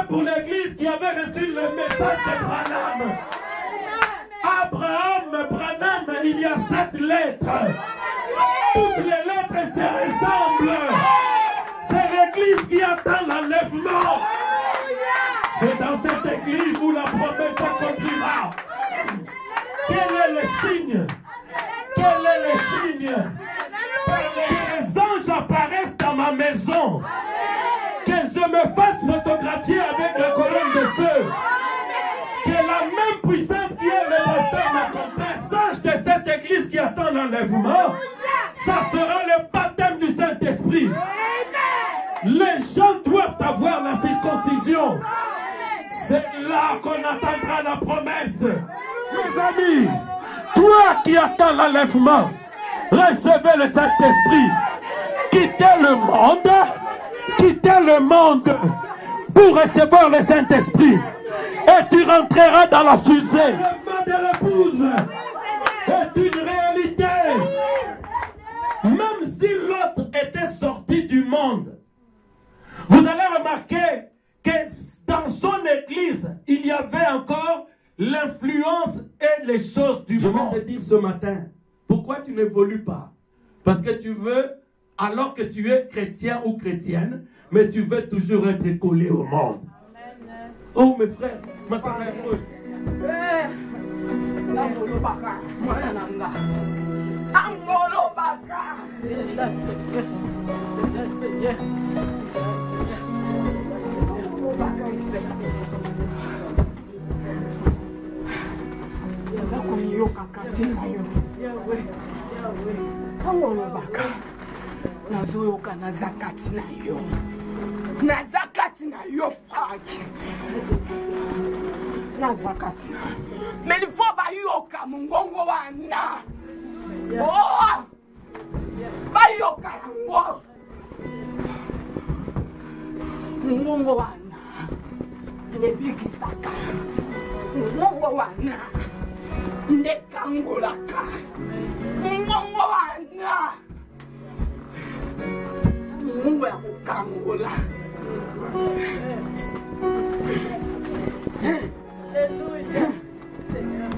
pour l'église qui avait reçu le message de Branham. Abraham, Branham, il y a 7 lettres. Toutes les lettres se ressemblent. C'est l'église qui attend l'enlèvement. C'est dans cette église où la promesse s'accomplira. Quel est le signe? Quel est le signe? Que les anges apparaissent dans ma maison. Que je me fasse photographier avec la colonne de feu. Que la même puissance qui est le pasteur m'accompagne. Sache de cette église qui attend l'enlèvement. Ça sera le baptême du Saint-Esprit. Les gens doivent avoir la circoncision. C'est là qu'on attendra la promesse. Mes amis, toi qui attends l'enlèvement, recevez le Saint-Esprit. Quittez le monde pour recevoir le Saint-Esprit. Et tu rentreras dans la fusée. L'enlèvement de l'épouse est une réalité. Même si l'autre était sorti du monde, vous allez remarquer que dans son église, il y avait encore l'influence et les choses du monde. Je vais te dire ce matin, pourquoi tu n'évolues pas? Parce que tu veux, alors que tu es chrétien ou chrétienne, mais tu veux toujours être collé au monde. Amen. Oh mes frères, ma soeur est cool. Mais il faut bayoka mungongo wana. Oh! Bayoka yango. Mungongo wana. Nebiki saka. Mungongo wana. Nekangolaka. Mungongo wana. Mungu ya kukangola. Alléluia. Seigneur.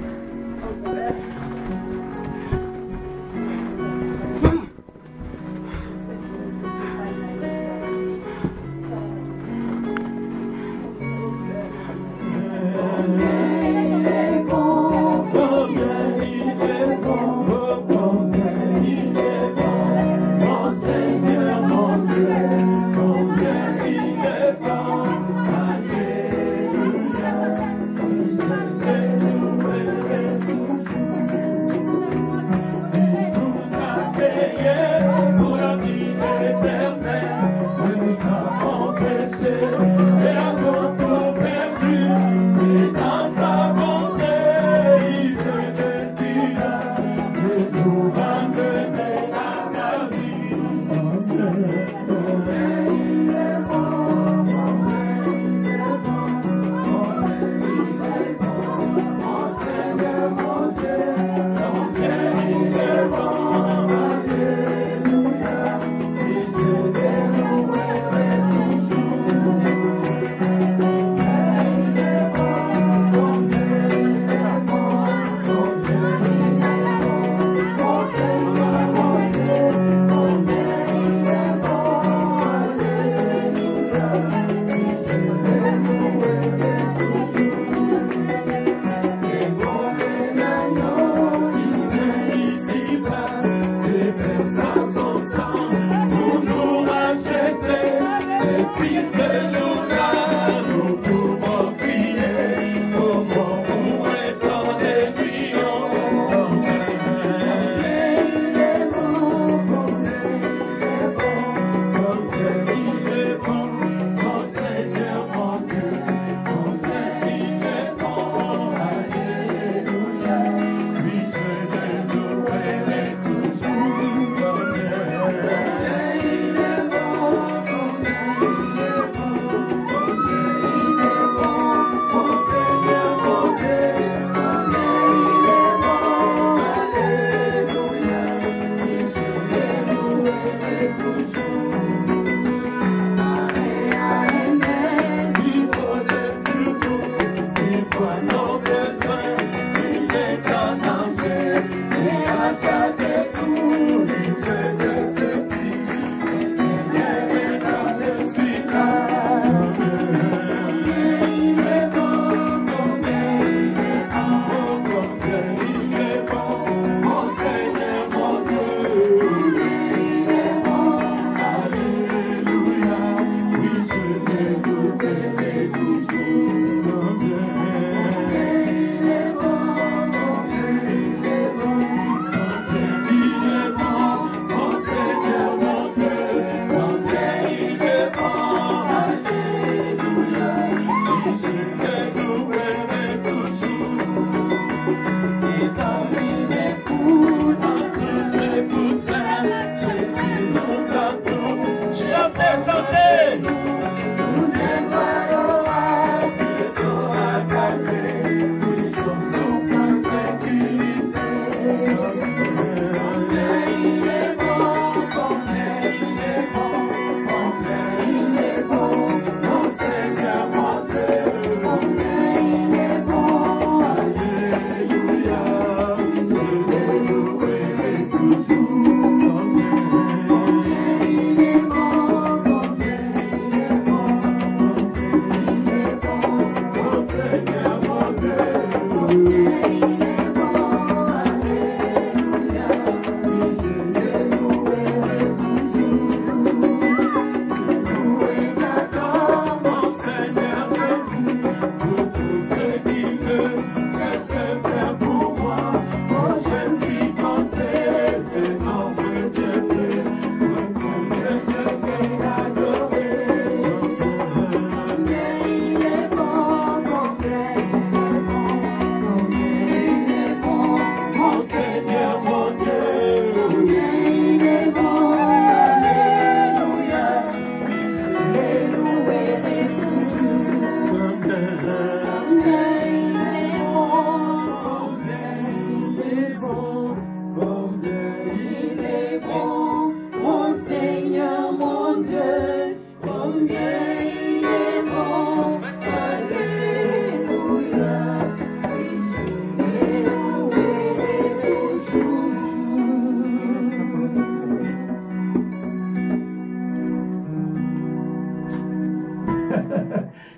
Et à ton tour perdu, et dans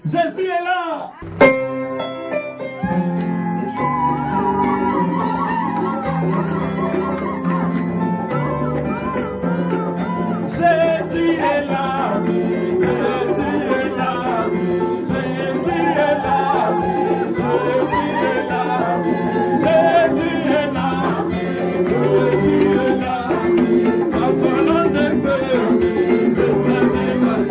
Jésus est là. Jésus est là. Jésus est là. Jésus est là. Jésus est là. Jésus est là. Jésus est là. La colonne de feu, le Saint-Esprit.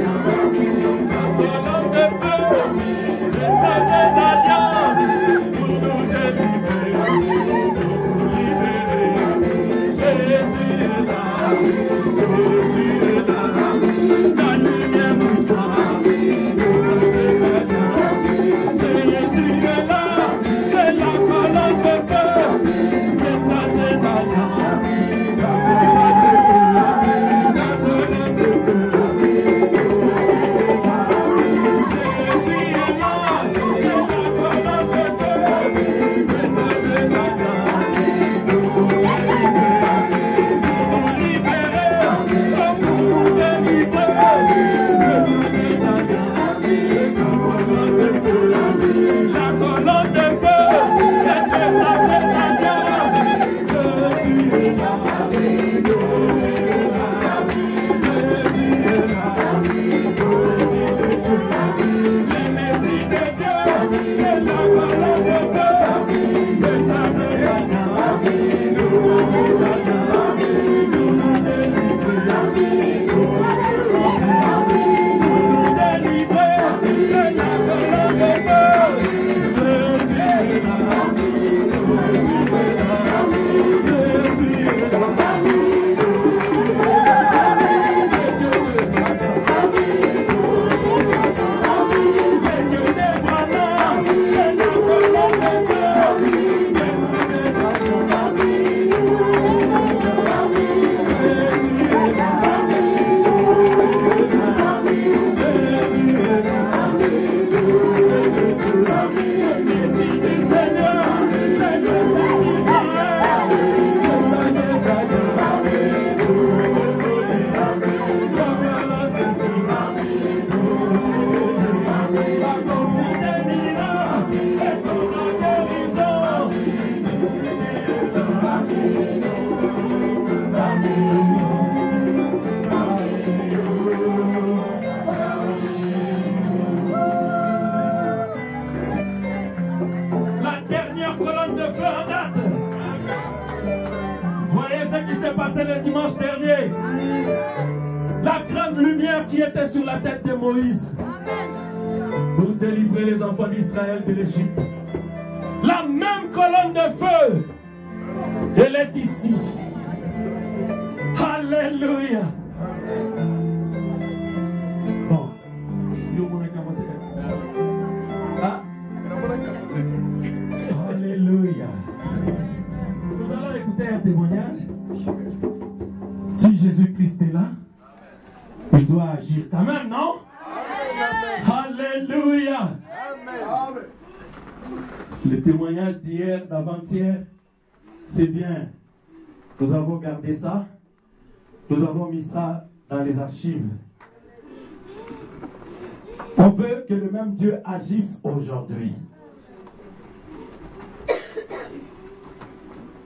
passé le dimanche dernier. La grande lumière qui était sur la tête de Moïse. Pour délivrer les enfants d'Israël de l'Égypte. La même colonne de feu. Elle est ici. Alléluia. Bon. Ah. Alléluia. Nous allons écouter un témoignage. Si Jésus-Christ est là, il doit agir quand même, non? Alléluia. Le témoignage d'hier, d'avant-hier, c'est bien. Nous avons gardé ça. Nous avons mis ça dans les archives. On veut que le même Dieu agisse aujourd'hui.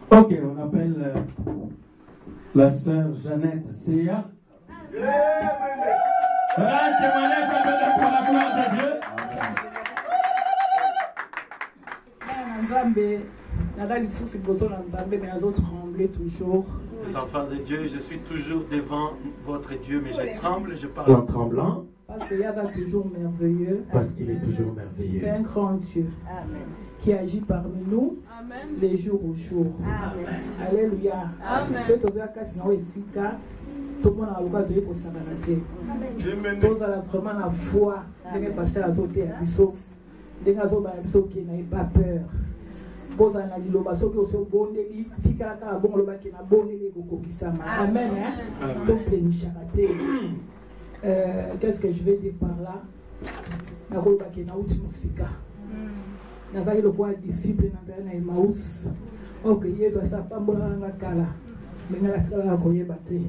Ok, on appelle la sœur Jeannette Sia. Voilà un témoignage à donner pour la gloire de Dieu. Les enfants de Dieu, je suis toujours devant votre Dieu, mais je tremble, je parle. En tremblant. Parce qu'il est toujours merveilleux. Parce qu'il est toujours merveilleux. C'est un grand Dieu. Amen. Qui agit parmi nous. Amen. Les jours au jour. Amen. Alléluia. Amen. Tout le monde a le droit de dire pour ça. Tous a vraiment la foi. De passer à sauter à l'issue. De n'a pas peur. Boza na liloba soki osobondeli tikalaka na bongo loba ke na bondeli kokokisama. Amen. Donc plénichakate. Qu'est-ce que je vais dire par là? Na koloba ke na uti musika. Na vai le quoi disciple na na Emmaüs. OK, yezo sa pambola nga kala. Menga la tsala ko yebate.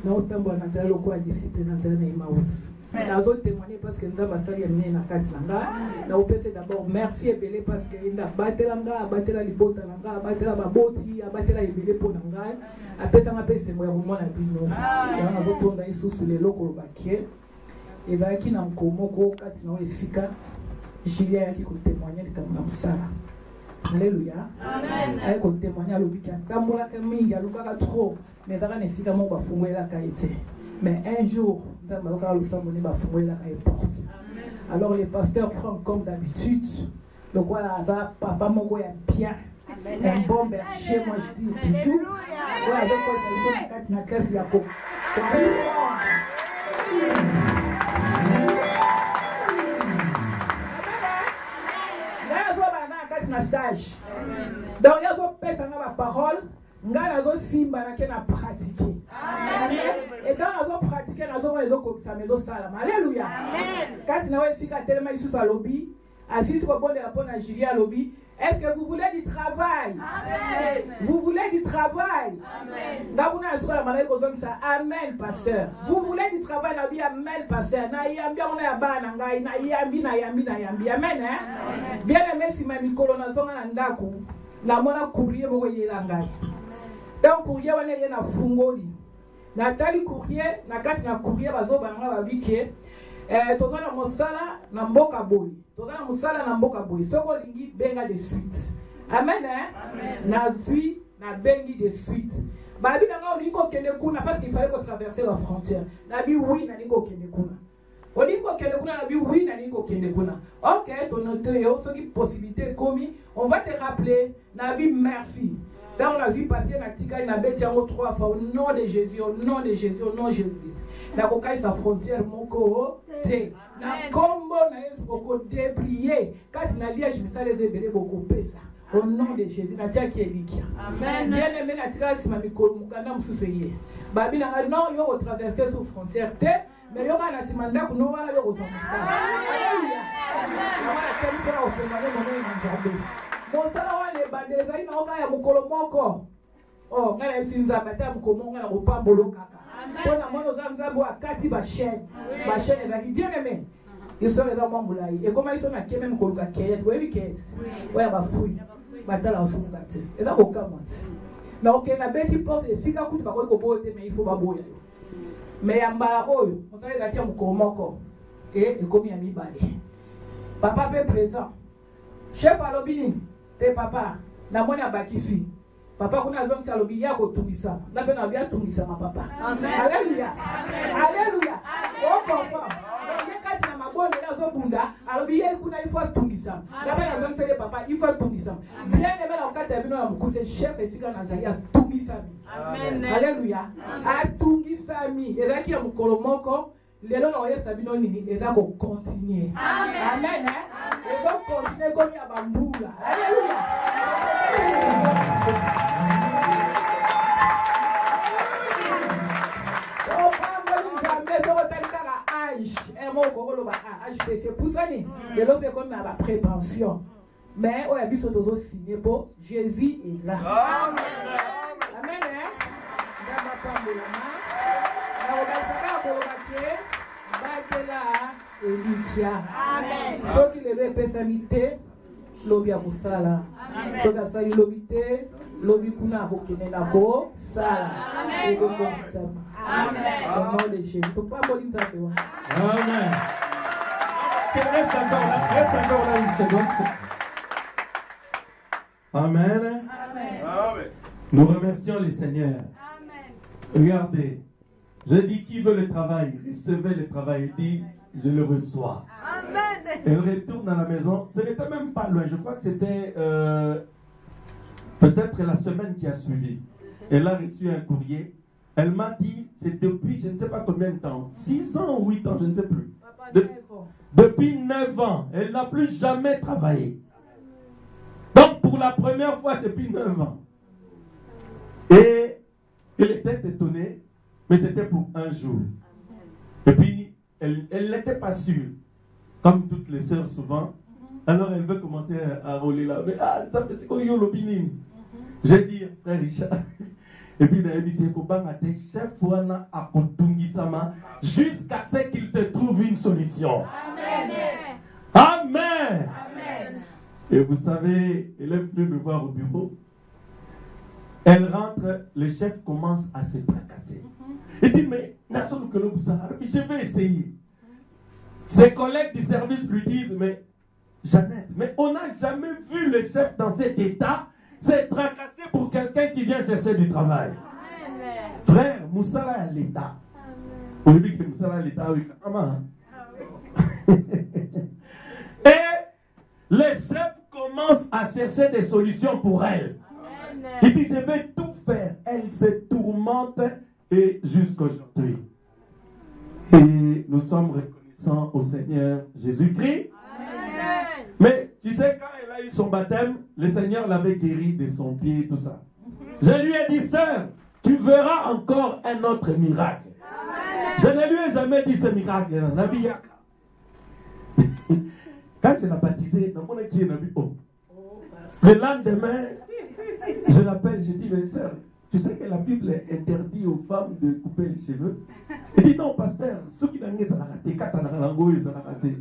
Na otambo na tsala le quoi disciple na na Emmaüs. Nous allons témoigner parce que nous avons passé na kati nanga. Na opese d'abord merci ebele parce que inda batela nga, batela libota nanga, batela baboti, batela ebele po nanga. Apesa nga pese mo ya komona bino. Ya na zotonda isusu le lokolo bakie. Ezaki na mkomoko kati na esika. Julia yaki ko témoigner de kanga musala. Alléluia. Amen. Ay ko témoigner lo bika. Tambola ka mingi alukaka trop. Mais zaka na esika mo bafungwela ka ete. Mais un jour, alors les pasteurs Franck, comme d'habitude, donc voilà, papa Mongo est bien, un bon berger, moi je dis toujours, voilà, donc c'est une classe, il y a quoi. Stage. Donc il y a d'autres personnes à la parole. Nga nazo simba na ke na pratiquer. Amen. Et dans nazo pratiquer nazo nazo kokisa mezo sala. Alléluia. Amen. Quand na wesi ka tellement isu sa lobby, assise ko bonde la pona Julia lobby. Est-ce que vous voulez du travail? Amen. Vous voulez du travail? Amen. Ngabuna asu la malaika ozongisa amen pasteur. Vous voulez du travail na bi amen pasteur. Na yambi ona ya bana ngai na yambi. Amen hein? Bien aimé si ma mikolo na zonga na ndaku. Na mona courrier bo yela ngai. Donc courrier wana ye na fungoli. Na tali courrier na kati na courrier bazoba nga babike tozana mosala na mboka boy. Tozana mosala na mboka boy. Soko lingi benga de suite. Amen hein? Amen. Na zui na bengi de suite. Babi na nga oliko kende kuna parce qu'il fallait qu'on traverser la frontière. Na bi oui na niko kende kuna. Oliko kende kuna na bi oui na niko kende kuna. OK, ton note ce qui possibilité commis, on va te rappeler na bi merci. Dans la vie papier na tika na beti yango 3 fois au nom de Jésus, au nom de Jésus, au nom de Jésus. Na kokai sa frontière moko te. Na kombo na Yesu boko déplier. Kasi na liège misale zebele boko pesa. Au nom de Jésus na tia ki elikia. Amen. Bien aimé na tika si ma mikolo mukanda mususeye. Babi na non yo traverser sous frontière te. Mais yo kana simanda kuno wala yo kozomisa. Alléluia. Na wala tempo na ofemane mono nzabe. Mosala wale bandeza ina oka ya mukolo moko. Oh, ngana msinza bata mukomo ngana kopambolo kaka. Pona mono za nzambo akati ba chaîne. Ba chaîne ezaki bien aimé. Ils les hommes moulai. Et comment ils sont à Kemen Koluka Kayet, oui, Kayet. Ouais, bah fouille. Batala au fond gâté. Et ça, aucun mois. Mais ok, la bête porte les filles à coup de parole qu'on mais il faut pas bouiller. Mais il y a un balaboy, on savait qu'il y a un komoko. Et comme il y a mis balé. Papa est présent. Chef à l'obini, t'es papa, la moine à bakifi. Papa, kuna zong sa lobi ya ko tungisa. Na pe na bia tungisa ma papa. Amen. Alléluia. Alléluia. Oh papa. Ye kati na mabonde na zo bunda, alobi ye kuna il faut tungisa. Na pe na zong se papa, il faut tungisa. Bien aimé na okata bino na mukuse chef esika na zalia tungisa. Amen. Alléluia. A tungisa mi. Ezaki ya mukolo moko. Lelo na oyebisa bino nini eza ko continuer. Amen. Eza continuer comme ya bambula. Alléluia. C'est pour ça que l'homme est comme la prétention. Mais on a vu ce dozo signé pour Jésus est là. Amen. Amen. Amen. Ceux qui les personnalités, l'obia musala. Ceux qui asali l'obité, l'obi kuna bokene nako sala. Amen. Amen. Au nom de Jésus. Tu peux pas mourir ça. Amen. Reste encore là une seconde. Amen. Amen. Nous remercions le Seigneur. Amen. Regardez, je dis qui veut le travail, recevez le travail. Il dit, je le reçois. Amen. Elle retourne à la maison. Ce n'était même pas loin. Je crois que c'était peut-être la semaine qui a suivi. Elle a reçu un courrier. Elle m'a dit, c'est depuis je ne sais pas combien de temps, 6 ans ou 8 ans, je ne sais plus. Depuis 9 ans, elle n'a plus jamais travaillé. Donc pour la première fois depuis 9 ans. Et elle était étonnée, mais c'était pour un jour. Et puis, elle n'était pas sûre. Comme toutes les sœurs souvent. Alors elle veut commencer à rouler là. Mais ça fait quoi yo l'opinion? J'ai dit, frère Richard. Et puis il a dit, c'est pour chef wana akotungisama jusqu'à ce qu'il te trouve une solution. Amen. Amen. Amen. Et vous savez, elle est venue me voir au bureau. Elle rentre, le chef commence à se tracasser. Il dit, mais je vais essayer. Ses collègues du service lui disent, mais Jeannette, mais on n'a jamais vu le chef dans cet état se tracasser pour quelqu'un qui vient chercher du travail. Amen. Frère, Moussala à l'état. On dit que Moussala à l'état, oui, comment? Et le chef commence à chercher des solutions pour elle. Amen. Il dit, je vais tout faire. Elle se tourmente et jusqu'aujourd'hui. Et nous sommes reconnaissants au Seigneur Jésus-Christ. Amen. Mais tu sais, quand elle a eu son baptême, le Seigneur l'avait guéri de son pied et tout ça. Je lui ai dit, sœur, tu verras encore un autre miracle. Amen. Je ne lui ai jamais dit ce miracle. Quand je l'ai baptisé, dans mon équipe, le lendemain, je l'appelle, je dis, mais sœur, tu sais que la Bible interdit aux femmes de couper les cheveux? Il dit, non, pasteur, ceux qui n'ont pas raté, quand on a raté, ils ont raté.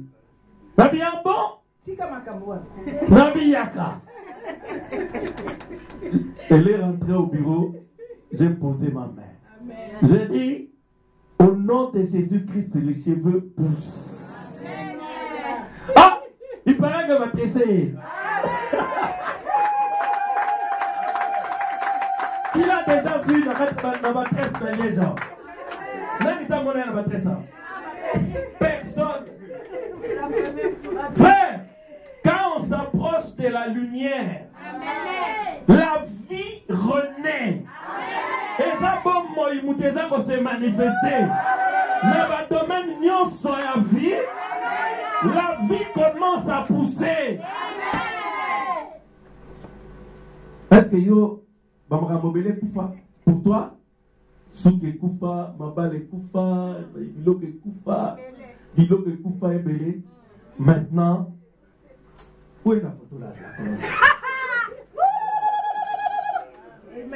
Nabi bon? Nabi Yaka. Elle est rentrée au bureau, j'ai posé ma main. J'ai dit, au nom de Jésus-Christ, les cheveux poussent. Ah, il paraît que va t'essayer. Qui a déjà vu la maîtresse de les gens? Même ça, mon la maîtresse. Personne. Frère, quand on s'approche de la lumière, la vie renaît. Et ça, bon, moi, il m'a se manifester. Mais dans le domaine, nous sommes la vie. La vie commence à pousser. Est-ce que yo, pour toi, Souke Koufa, Mabale Koufa, Biloke Koufa, Biloke Koufa et Belé. Maintenant, où est la photo là?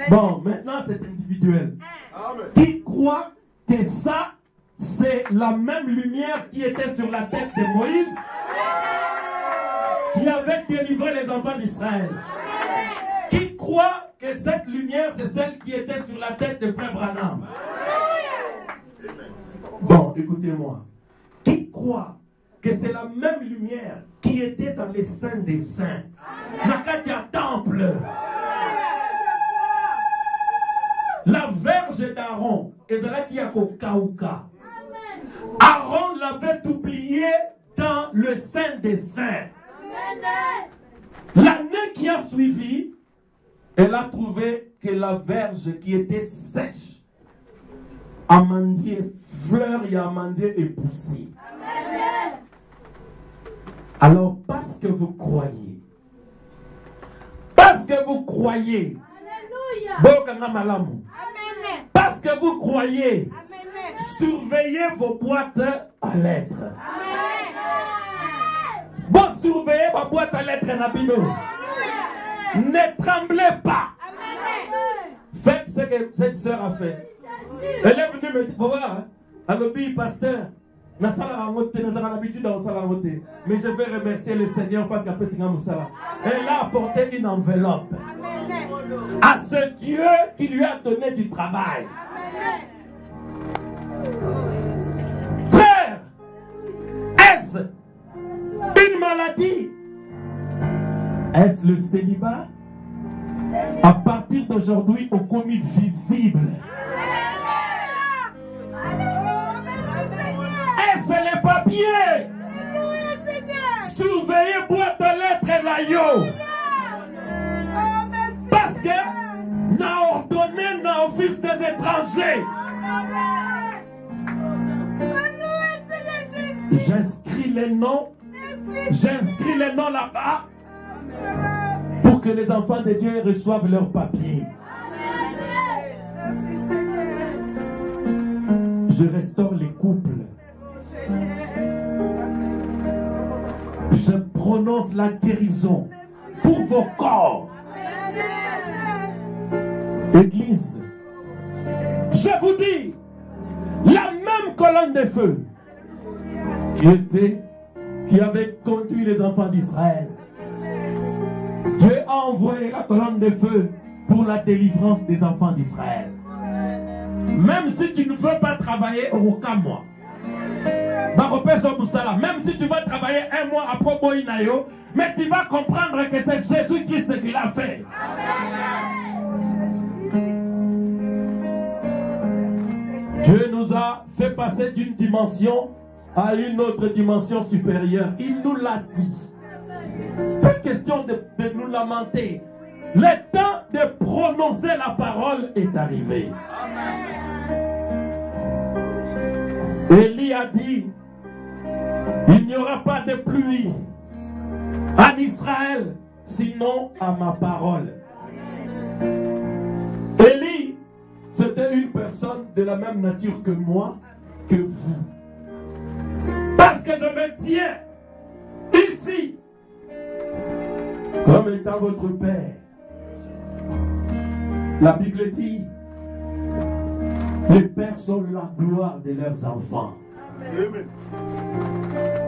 Bon, maintenant c'est individuel. Amen. Qui croit que ça, c'est la même lumière qui était sur la tête de Moïse, qui avait délivré les enfants d'Israël? Qui croit que cette lumière, c'est celle qui était sur la tête de Frère Branham? Bon, écoutez-moi. Qui croit que c'est la même lumière qui était dans les saints des saints? Nakatia temple. La verge d'Aaron, ezalaki ya kokauka. Aaron l'avait oublié dans le Saint des Saints. L'année qui a suivi, elle a trouvé que la verge qui était sèche, amandier, fleur et amandier est poussée. Alors, parce que vous croyez, parce que vous croyez, parce que vous croyez, surveillez vos boîtes à lettres. Bon, surveillez vos boîtes à lettres, Nabino. Ne tremblez pas. Faites ce que cette sœur a fait. Elle est venue me dire, vous voir, à l'obéi pasteur, mais je vais remercier le Seigneur parce qu'après c'est comme ça. Elle a apporté une enveloppe à ce Dieu qui lui a donné du travail. Frère, est-ce une maladie? Est-ce le célibat? À partir d'aujourd'hui, au commis visible. Est-ce les papiers? Surveillez boîte de lettres et laïo. Parce que n'a ordonné n'a office des étrangers. J'inscris les noms. J'inscris les noms là-bas. Pour que les enfants de Dieu reçoivent leurs papiers. Je restaure les couples. Je prononce la guérison pour vos corps. Église, je vous dis, la même colonne de feu qui avait conduit les enfants d'Israël, Dieu a envoyé la colonne de feu pour la délivrance des enfants d'Israël. Même si tu ne veux pas travailler au Kamwa, même si tu vas travailler un mois à Proboinayo, mais tu vas comprendre que c'est Jésus-Christ qui l'a fait. Dieu nous a fait passer d'une dimension à une autre dimension supérieure. Il nous l'a dit. Pas question de nous lamenter. Le temps de prononcer la parole est arrivé. Élie a dit, il n'y aura pas de pluie en Israël, sinon à ma parole. Élie, c'était une personne de la même nature que moi, que vous. Parce que je me tiens ici comme étant votre père. La Bible dit, les pères sont la gloire de leurs enfants. Amen.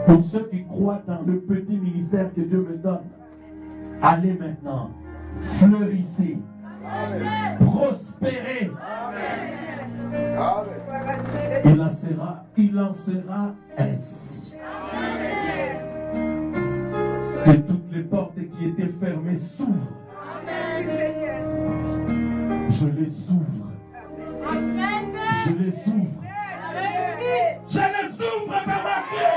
Pour ceux qui croient dans le petit ministère que Dieu me donne, allez maintenant, fleurissez, prospérez. Il en sera ainsi. Que toutes les portes qui étaient fermées s'ouvrent. Je les ouvre. Je les ouvre. Je les ouvre par ma clé.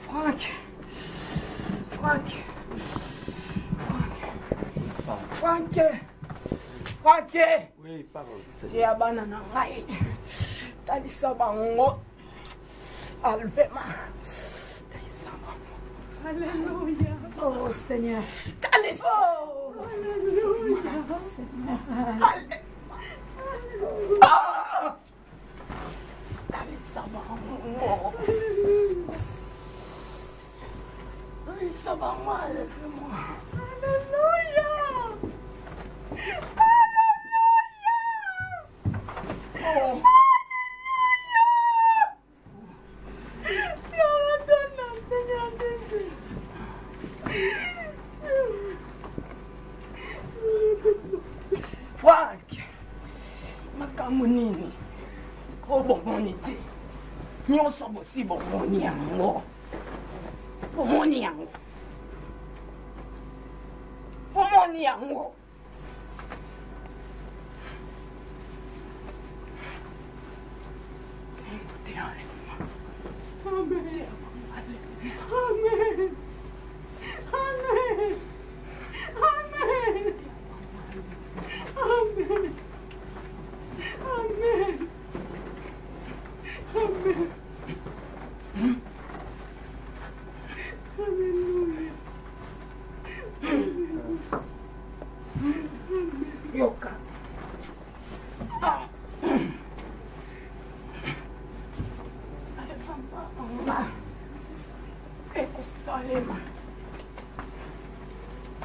Franck. Oui, pardon. Tu es banana. T'as dit ça, bango. Alvema. Alléluia. Oh Seigneur. Alléluia. Oh, Alléluia. Seigneur. Alléluia. Franck, makambo nini? Oh bomoni te. Nyonso bosi bomoni yango. Bomoni yango. Namoni yango. Amen. Amen. Amen. Amen. Amen. Amen. Amen. Alléluia. Yoka. Ah. Ekusalema.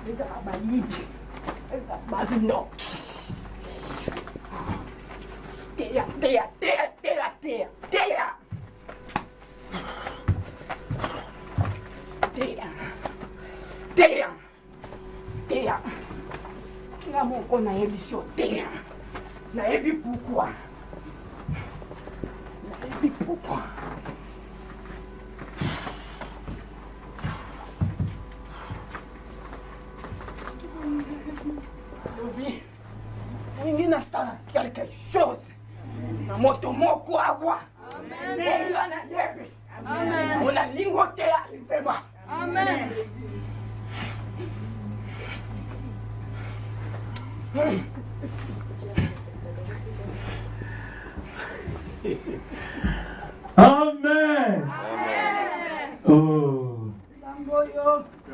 Ezabayibi. Ezabazino. Teya. Nga moko nayebi so teya. Nayebi pourquoi. Lobi. Ningi nasala quelque chose. Na moto moko awa. Amen. Nga nayebi. Amen. Ona lingua teya vraiment. Amen. Amen. Oh.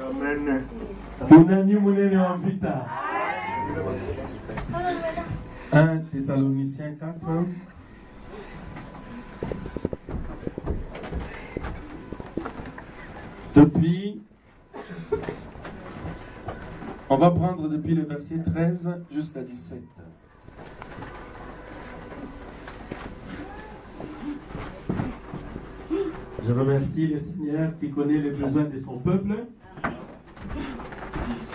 Amen. Munani munene wa vita. 1 Thessaloniciens 4. On va prendre depuis le verset 13 jusqu'à 17. Je remercie le Seigneur qui connaît les besoins de son peuple.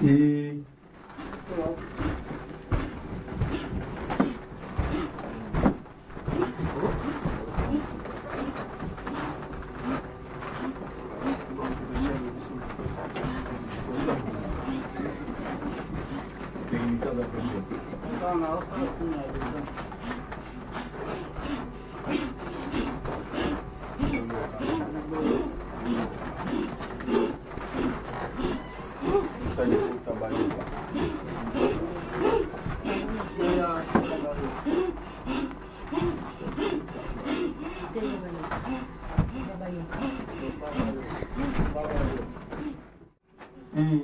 Et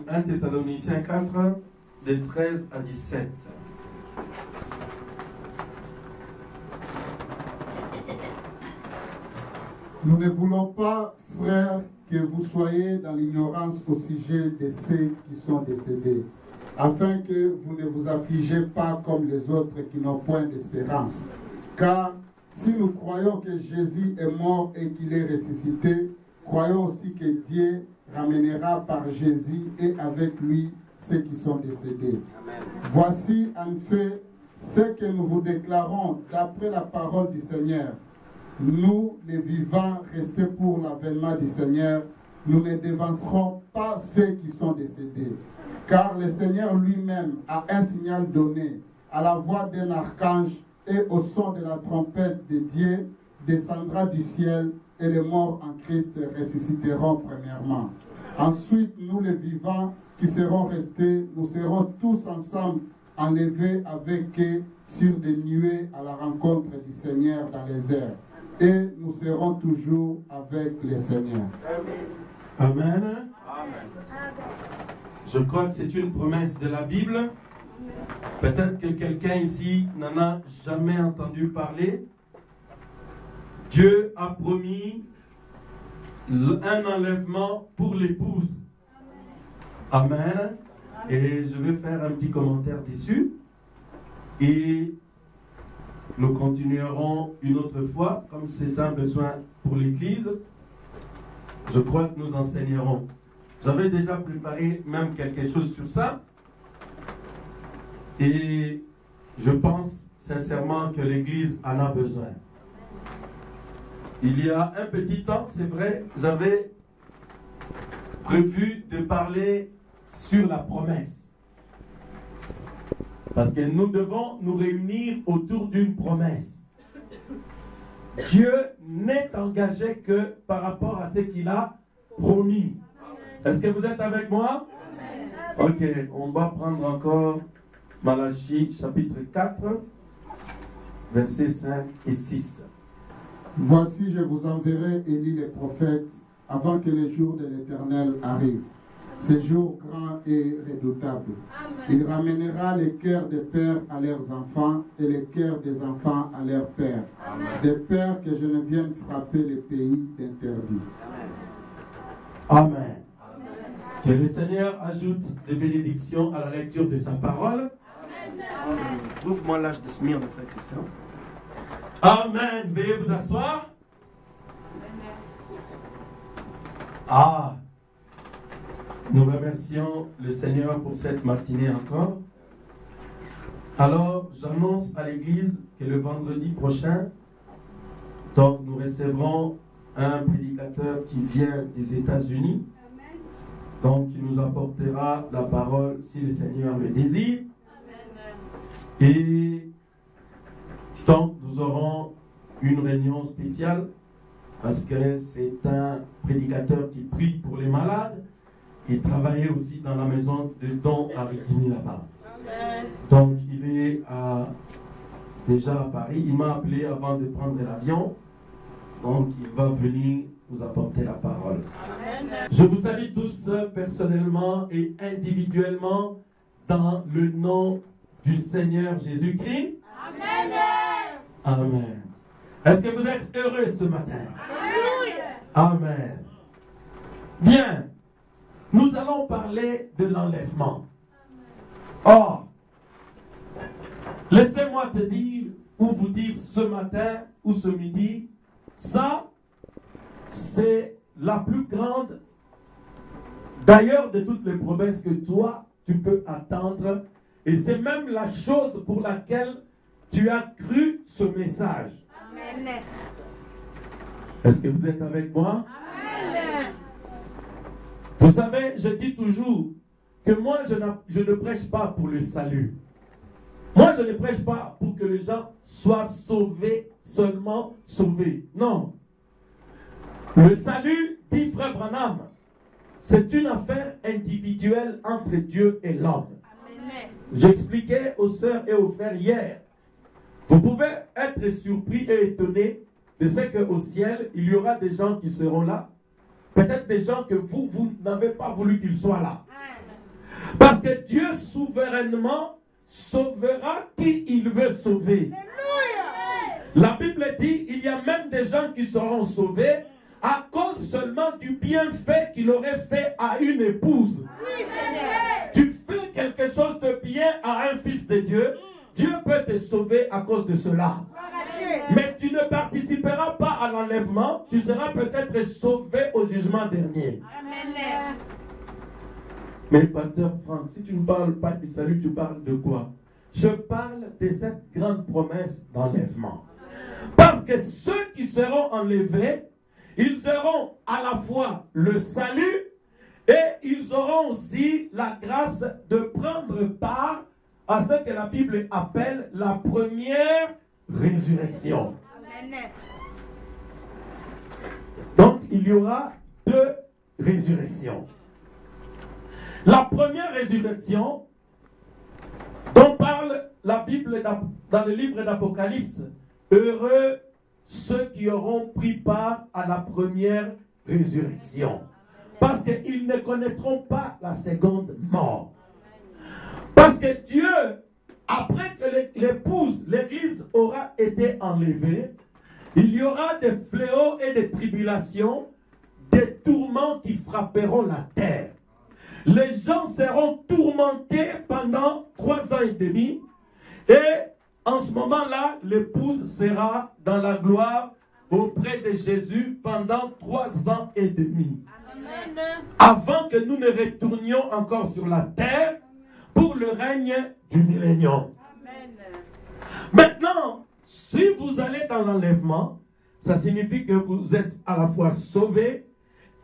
un Thessaloniciens 4, de 13 à 17. Nous ne voulons pas, frères, que vous soyez dans l'ignorance au sujet de ceux qui sont décédés, afin que vous ne vous affligez pas comme les autres qui n'ont point d'espérance. Car si nous croyons que Jésus est mort et qu'il est ressuscité, croyons aussi que Dieu ramènera par Jésus et avec lui ceux qui sont décédés. Amen. Voici en fait ce que nous vous déclarons d'après la parole du Seigneur. Nous, les vivants, restés pour l'avènement du Seigneur, nous ne devancerons pas ceux qui sont décédés. Car le Seigneur lui-même a un signal donné à la voix d'un archange et au son de la trompette de Dieu, descendra du ciel et les morts en Christ ressusciteront premièrement. Ensuite, nous les vivants qui serons restés, nous serons tous ensemble enlevés avec eux sur des nuées à la rencontre du Seigneur dans les airs. Et nous serons toujours avec le Seigneur. Amen. Amen. Je crois que c'est une promesse de la Bible. Peut-être que quelqu'un ici n'en a jamais entendu parler. Dieu a promis un enlèvement pour l'épouse. Amen. Et je vais faire un petit commentaire dessus. Et nous continuerons une autre fois, comme c'est un besoin pour l'Église. Je crois que nous enseignerons. J'avais déjà préparé même quelque chose sur ça. Et je pense sincèrement que l'Église en a besoin. Il y a un petit temps, c'est vrai, j'avais prévu de parler sur la promesse. Parce que nous devons nous réunir autour d'une promesse. Dieu n'est engagé que par rapport à ce qu'il a promis. Est-ce que vous êtes avec moi? Ok, on va prendre encore Malachie chapitre 4, versets 5 et 6. Voici, je vous enverrai Élie les prophètes avant que les jours de l'Éternel arrivent. Ces jours grands et redoutables. Il ramènera les cœurs des pères à leurs enfants et les cœurs des enfants à leurs pères. Des pères que je ne vienne frapper les pays d'interdit. Amen. Que le Seigneur ajoute des bénédictions à la lecture de sa parole. Trouve-moi l'âge de Smyrne, frère Christian. Amen. Veuillez vous asseoir. Ah. Nous remercions le Seigneur pour cette matinée encore. Alors, j'annonce à l'Église que le vendredi prochain, donc nous recevrons un prédicateur qui vient des États-Unis. Donc, il nous apportera la parole si le Seigneur le désire. Et donc, nous aurons une réunion spéciale parce que c'est un prédicateur qui prie pour les malades. Il travaillait aussi dans la maison de Don Arikini là-bas. Donc, il est déjà à Paris. Il m'a appelé avant de prendre l'avion. Donc, il va venir vous apporter la parole. Amen. Je vous salue tous personnellement et individuellement dans le nom du Seigneur Jésus-Christ. Amen. Amen. Est-ce que vous êtes heureux ce matin? Amen. Bien. Nous allons parler de l'enlèvement. Or, laissez-moi te dire ou vous dire ce matin ou ce midi, ça, c'est la plus grande, d'ailleurs, de toutes les promesses que toi, tu peux attendre. Et c'est même la chose pour laquelle tu as cru ce message. Amen. Est-ce que vous êtes avec moi? Amen. Vous savez, je dis toujours que moi, je ne prêche pas pour le salut. Moi, je ne prêche pas pour que les gens soient sauvés, seulement sauvés. Non. Le salut, dit Frère Branham, c'est une affaire individuelle entre Dieu et l'homme. J'expliquais aux sœurs et aux frères hier. Vous pouvez être surpris et étonné de ce qu'au ciel, il y aura des gens qui seront là. Peut-être des gens que vous n'avez pas voulu qu'ils soient là. Parce que Dieu souverainement sauvera qui il veut sauver. La Bible dit il y a même des gens qui seront sauvés à cause seulement du bienfait qu'il aurait fait à une épouse. Tu fais quelque chose de bien à un fils de Dieu, Dieu peut te sauver à cause de cela. Mais tu ne participeras pas à l'enlèvement, tu seras peut-être sauvé au jugement dernier. Amen. Mais pasteur Franck, si tu ne parles pas du salut, tu parles de quoi? Je parle de cette grande promesse d'enlèvement. Parce que ceux qui seront enlevés, ils auront à la fois le salut et ils auront aussi la grâce de prendre part à ce que la Bible appelle la première résurrection. Amen. Donc, il y aura deux résurrections. La première résurrection dont parle la Bible dans le livre d'Apocalypse, heureux ceux qui auront pris part à la première résurrection. Parce qu'ils ne connaîtront pas la seconde mort. Parce que Dieu, après que l'épouse, l'église aura été enlevée, il y aura des fléaux et des tribulations, des tourments qui frapperont la terre. Les gens seront tourmentés pendant 3 ans et demi. Et en ce moment-là, l'épouse sera dans la gloire auprès de Jésus pendant 3 ans et demi. Amen. Avant que nous ne retournions encore sur la terre pour le règne du millénium. Maintenant, si vous allez dans l'enlèvement, ça signifie que vous êtes à la fois sauvés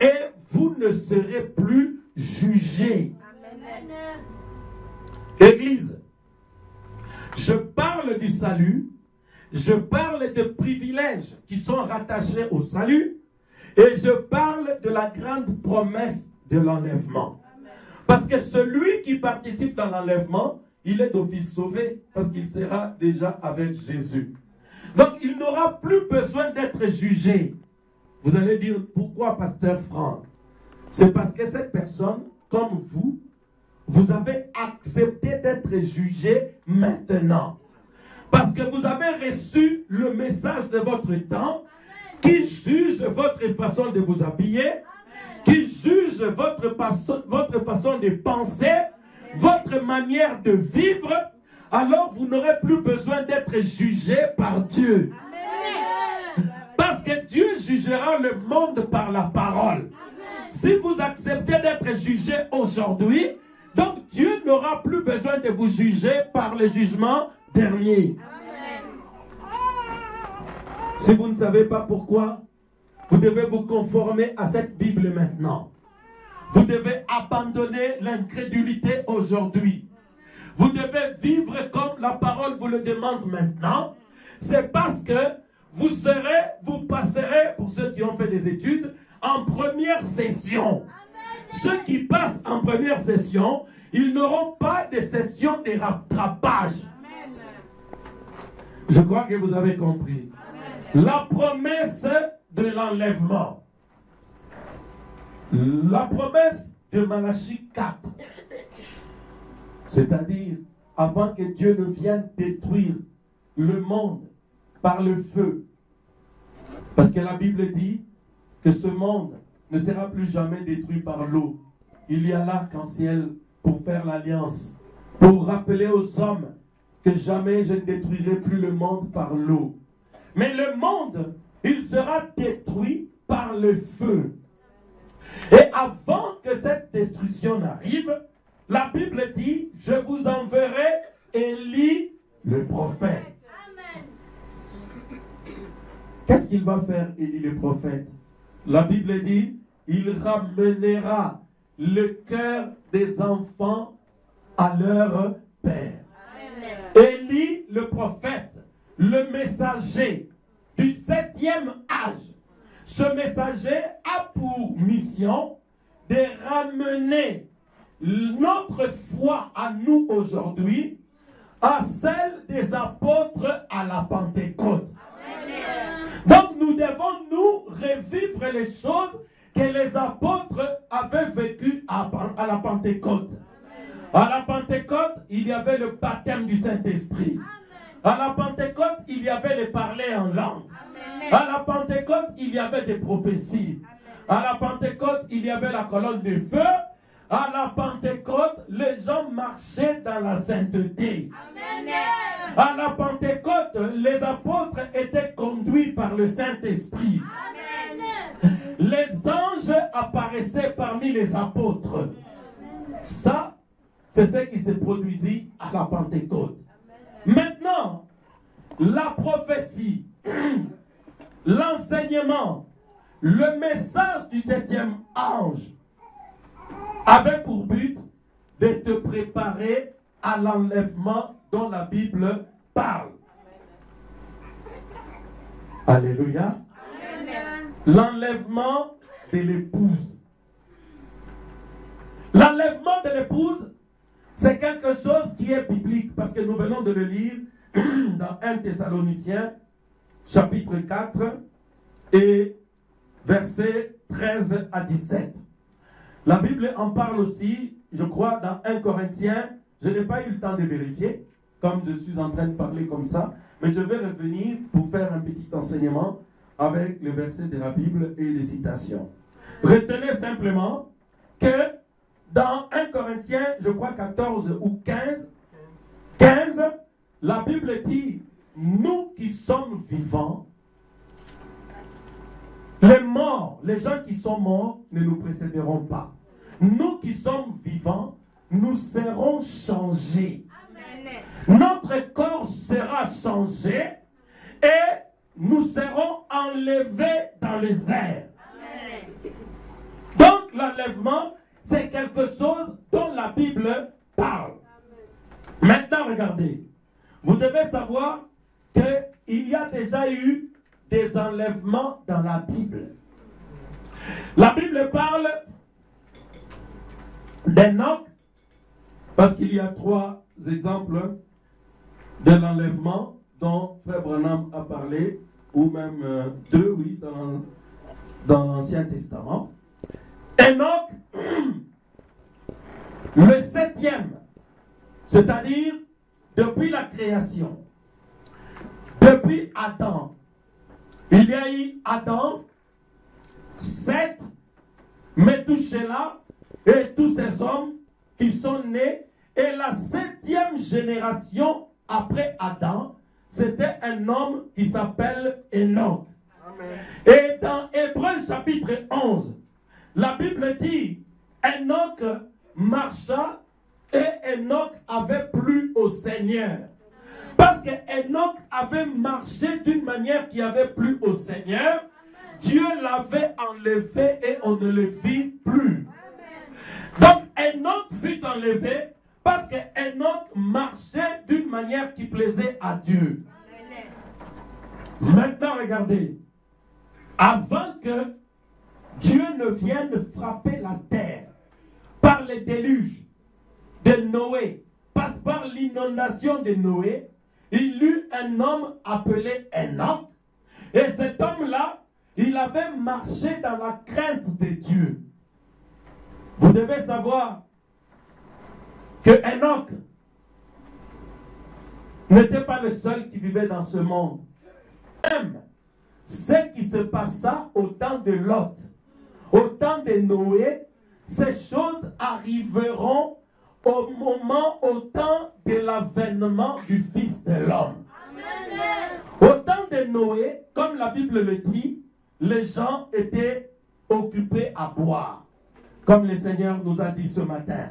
et vous ne serez plus jugés. Église, Je parle du salut, je parle de privilèges qui sont rattachés au salut, et je parle de la grande promesse de l'enlèvement. Parce que celui qui participe dans l'enlèvement, il est d'office sauvé, parce qu'il sera déjà avec Jésus. Donc il n'aura plus besoin d'être jugé. Vous allez dire, pourquoi pasteur Franck? C'est parce que cette personne, comme vous, vous avez accepté d'être jugé maintenant. Parce que vous avez reçu le message de votre temps qui juge votre façon de vous habiller, qui juge votre façon de penser, votre manière de vivre. Alors vous n'aurez plus besoin d'être jugé par Dieu. Parce que Dieu jugera le monde par la parole. Si vous acceptez d'être jugé aujourd'hui, donc Dieu n'aura plus besoin de vous juger par le jugement dernier. Si vous ne savez pas pourquoi, vous devez vous conformer à cette Bible maintenant. Vous devez abandonner l'incrédulité aujourd'hui. Vous devez vivre comme la parole vous le demande maintenant. C'est parce que vous passerez, pour ceux qui ont fait des études, en première session. Ceux qui passent en première session, ils n'auront pas de session de rattrapage. Je crois que vous avez compris. La promesse de l'enlèvement. La promesse de Malachie 4. C'est-à-dire, avant que Dieu ne vienne détruire le monde par le feu. Parce que la Bible dit que ce monde ne sera plus jamais détruit par l'eau. Il y a l'arc-en-ciel pour faire l'alliance, pour rappeler aux hommes que jamais je ne détruirai plus le monde par l'eau. Mais le monde, il sera détruit par le feu. Et avant que cette destruction n'arrive, la Bible dit, je vous enverrai Élie le prophète. Qu'est-ce qu'il va faire, Élie le prophète? La Bible dit, il ramènera le cœur des enfants à leur père. Élie le prophète, le messager du 7e âge. Ce messager a pour mission de ramener notre foi à nous aujourd'hui à celle des apôtres à la Pentecôte. Donc nous devons nous revivre les choses que les apôtres avaient vécues à la Pentecôte. À la Pentecôte, il y avait le baptême du Saint-Esprit. À la Pentecôte, il y avait les parler en langue. À la Pentecôte, il y avait des prophéties. À la Pentecôte, il y avait la colonne de feu. À la Pentecôte, les gens marchaient dans la sainteté. À la Pentecôte, les apôtres étaient conduits par le Saint-Esprit. Les anges apparaissaient parmi les apôtres. Ça, c'est ce qui s'est produit à la Pentecôte. Maintenant, la prophétie, l'enseignement, le message du 7e ange avait pour but de te préparer à l'enlèvement dont la Bible parle. Alléluia. L'enlèvement de l'épouse. L'enlèvement de l'épouse, c'est quelque chose qui est biblique, parce que nous venons de le lire dans 1 Thessaloniciens, chapitre 4, et versets 13 à 17. La Bible en parle aussi, je crois, dans 1 Corinthiens. Je n'ai pas eu le temps de vérifier, comme je suis en train de parler comme ça, mais je vais revenir pour faire un petit enseignement avec les versets de la Bible et les citations. Retenez simplement que dans 1 Corinthiens, je crois 14 ou 15, la Bible dit, nous qui sommes vivants, les morts, les gens qui sont morts ne nous précéderont pas. Nous qui sommes vivants, nous serons changés. Amen. Notre corps sera changé et nous serons enlevés dans les airs. Amen. Donc l'enlèvement, c'est quelque chose dont la Bible parle. Amen. Maintenant, regardez. vous devez savoir qu'il y a déjà eu des enlèvements dans la Bible. La Bible parle d'Enoch, parce qu'il y a 3 exemples de l'enlèvement dont Frère Branham a parlé, ou même 2, oui, dans l'Ancien Testament. Enoch, le 7e, c'est-à-dire depuis la création, depuis Adam. Il y a eu Adam, Seth, Methushélah et tous ces hommes qui sont nés. Et la 7e génération après Adam, c'était un homme qui s'appelle Enoch. Amen. Et dans Hébreux chapitre 11, la Bible dit, Enoch marcha et Enoch avait plu au Seigneur. Parce que Enoch avait marché d'une manière qui avait plu au Seigneur, Dieu l'avait enlevé et on ne le vit plus. Donc Enoch fut enlevé parce que Enoch marchait d'une manière qui plaisait à Dieu. Maintenant regardez, avant que Dieu ne vienne frapper la terre par les déluges de Noé, par l'inondation de Noé, il eut un homme appelé Enoch. Et cet homme-là, il avait marché dans la crainte de Dieu. Vous devez savoir que Enoch n'était pas le seul qui vivait dans ce monde. Même ce qui se passa au temps de Lot, au temps de Noé, ces choses arriveront au temps de l'avènement du Fils de l'homme. Au temps de Noé, comme la Bible le dit, les gens étaient occupés à boire. Comme le Seigneur nous a dit ce matin.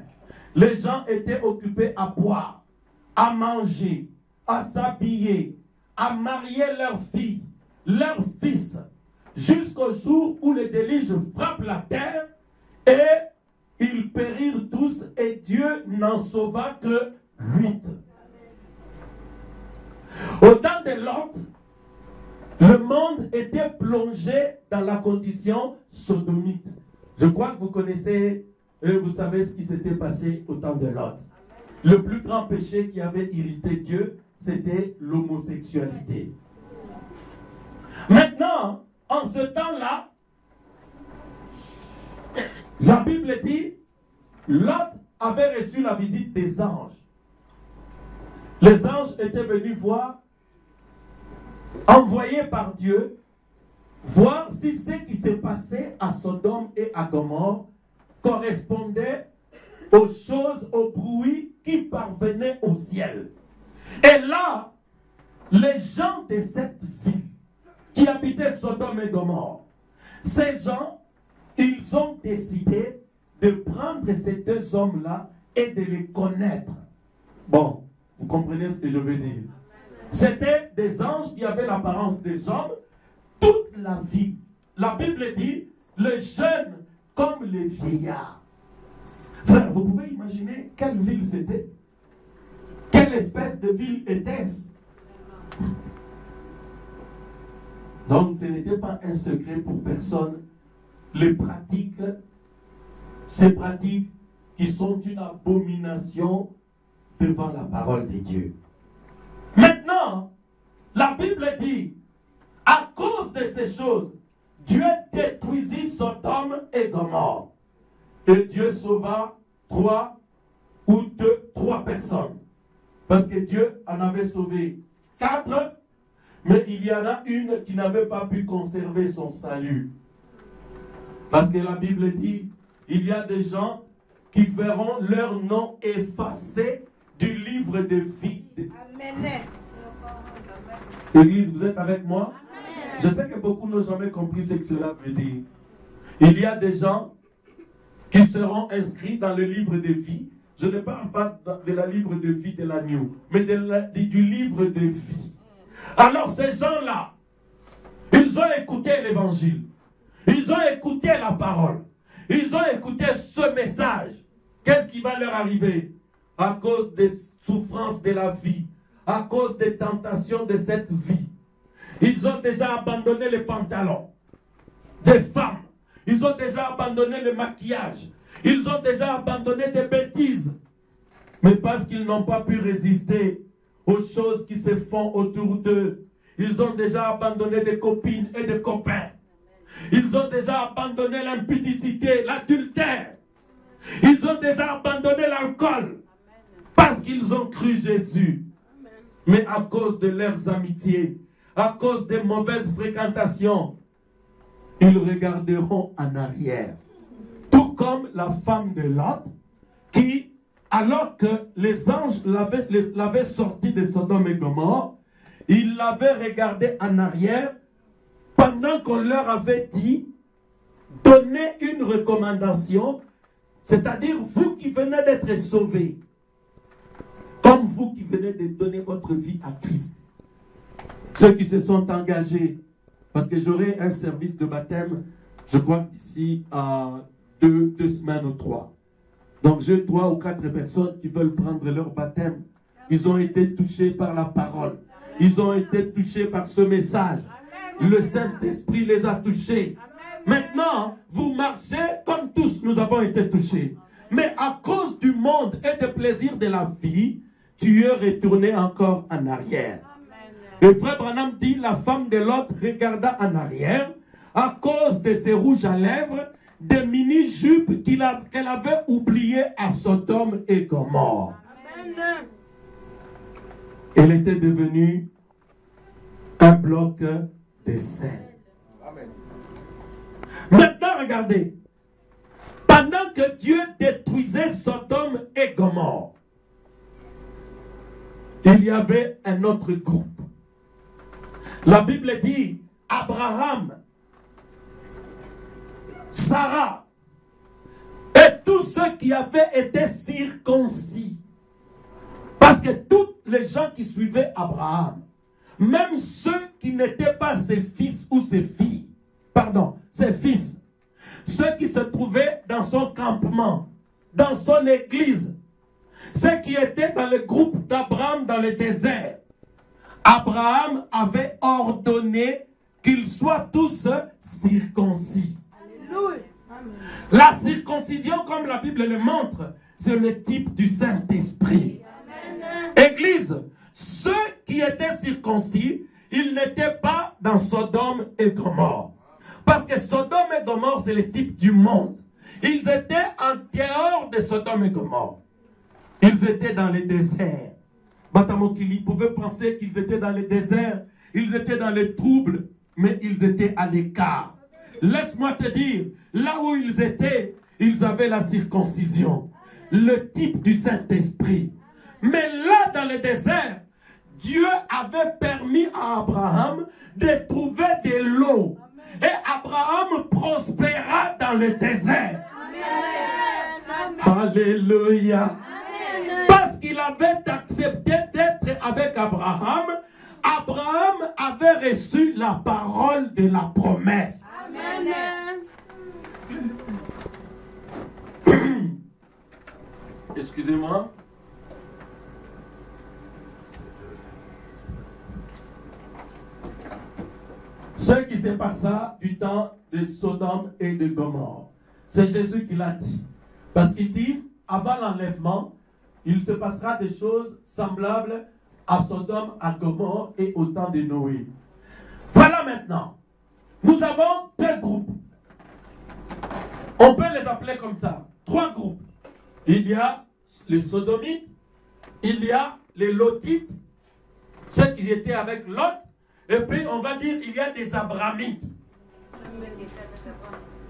Les gens étaient occupés à boire, à manger, à s'habiller, à marier leurs filles, leurs fils, jusqu'au jour où le déluge frappe la terre et ils périrent tous et Dieu n'en sauva que 8. Au temps de Lot, le monde était plongé dans la condition sodomite. Je crois que vous connaissez, vous savez ce qui s'était passé au temps de Lot. Le plus grand péché qui avait irrité Dieu, c'était l'homosexualité. Maintenant, en ce temps-là, la Bible dit, Lot avait reçu la visite des anges. Les anges étaient venus voir, envoyés par Dieu, voir si ce qui s'est passé à Sodome et à Gomorrhe correspondait aux choses, aux bruits qui parvenaient au ciel. Et là, les gens de cette ville qui habitaient Sodome et Gomorrhe, ces gens, ils ont décidé de prendre ces 2 hommes-là et de les connaître. Bon, vous comprenez ce que je veux dire? C'était des anges qui avaient l'apparence des hommes toute la vie. La Bible dit, les jeunes comme les vieillards. Frère, vous pouvez imaginer quelle ville c'était? Quelle espèce de ville était-ce? Donc ce n'était pas un secret pour personne. Les pratiques, ces pratiques qui sont une abomination devant la parole de Dieu. Maintenant, la Bible dit, à cause de ces choses, Dieu détruisit Sodome et Gomorrhe. Et Dieu sauva 3 personnes. Parce que Dieu en avait sauvé 4, mais il y en a une qui n'avait pas pu conserver son salut. Parce que la Bible dit, il y a des gens qui verront leur nom effacé du livre de vie. Amen. Église, vous êtes avec moi? Amen. Je sais que beaucoup n'ont jamais compris ce que cela veut dire. Il y a des gens qui seront inscrits dans le livre de vie. Je ne parle pas de la livre de vie de l'agneau, mais du livre de vie. Alors ces gens-là, ils ont écouté l'évangile. Ils ont écouté la parole. Ils ont écouté ce message. Qu'est-ce qui va leur arriver? À cause des souffrances de la vie, à cause des tentations de cette vie. Ils ont déjà abandonné les pantalons des femmes. Ils ont déjà abandonné le maquillage. Ils ont déjà abandonné des bêtises. Mais parce qu'ils n'ont pas pu résister aux choses qui se font autour d'eux, ils ont déjà abandonné des copines et des copains. Ils ont déjà abandonné l'impudicité, l'adultère. Ils ont déjà abandonné l'alcool parce qu'ils ont cru Jésus. Mais à cause de leurs amitiés, à cause des mauvaises fréquentations, ils regarderont en arrière. Tout comme la femme de Lot qui, alors que les anges l'avaient sorti de Sodome et Gomorrhe, ils l'avaient regardé en arrière pendant qu'on leur avait dit, donnez une recommandation, c'est-à-dire vous qui venez d'être sauvés, comme vous qui venez de donner votre vie à Christ. Ceux qui se sont engagés, parce que j'aurai un service de baptême, je crois d'ici à 2 semaines ou 3. Donc j'ai 3 ou 4 personnes qui veulent prendre leur baptême. Ils ont été touchés par la parole. Ils ont été touchés par ce message. Le Saint-Esprit les a touchés. Maintenant, vous marchez comme tous nous avons été touchés. Mais à cause du monde et des plaisirs de la vie, tu es retourné encore en arrière. Et frère Branham dit, la femme de l'autre regarda en arrière à cause de ses rouges à lèvres, des mini-jupes qu'elle avait oubliées à Sodome et Gomorrhe. Elle était devenue un bloc de sel. Maintenant, regardez. Pendant que Dieu détruisait Sodome et Gomorrhe, il y avait un autre groupe. La Bible dit, Abraham, Sarah et tous ceux qui avaient été circoncis. Parce que tous les gens qui suivaient Abraham, même ceux qui n'étaient pas ses fils ou ses filles, pardon, ses fils, ceux qui se trouvaient dans son campement, dans son église, ceux qui étaient dans le groupe d'Abraham dans le désert, Abraham avait ordonné qu'ils soient tous circoncis. Alléluia. La circoncision, comme la Bible le montre, c'est le type du Saint-Esprit. Église, ceux qui étaient circoncis, ils n'étaient pas dans Sodome et Gomorrhe. Parce que Sodome et Gomorrhe, c'est le type du monde. Ils étaient en dehors de Sodome et Gomorrhe. Ils étaient dans le désert. Batamokili pouvait penser qu'ils étaient dans le désert, ils étaient dans les troubles, mais ils étaient à l'écart. Laisse-moi te dire, là où ils avaient la circoncision, le type du Saint-Esprit. Mais là, dans le désert, Dieu avait permis à Abraham de trouver de l'eau. Et Abraham prospéra dans le désert. Amen. Alléluia. Parce qu'il avait accepté d'être avec Abraham, Abraham avait reçu la parole de la promesse. Amen. Excusez-moi. Ce qui s'est passé du temps de Sodome et de Gomorrhe, c'est Jésus qui l'a dit. Parce qu'il dit, avant l'enlèvement, il se passera des choses semblables à Sodome, à Gomorrhe et au temps de Noé. Voilà maintenant. Nous avons 2 groupes. On peut les appeler comme ça. 3 groupes. Il y a les Sodomites, il y a les Lotites, ceux qui étaient avec Lot, et puis on va dire il y a des Abrahamites,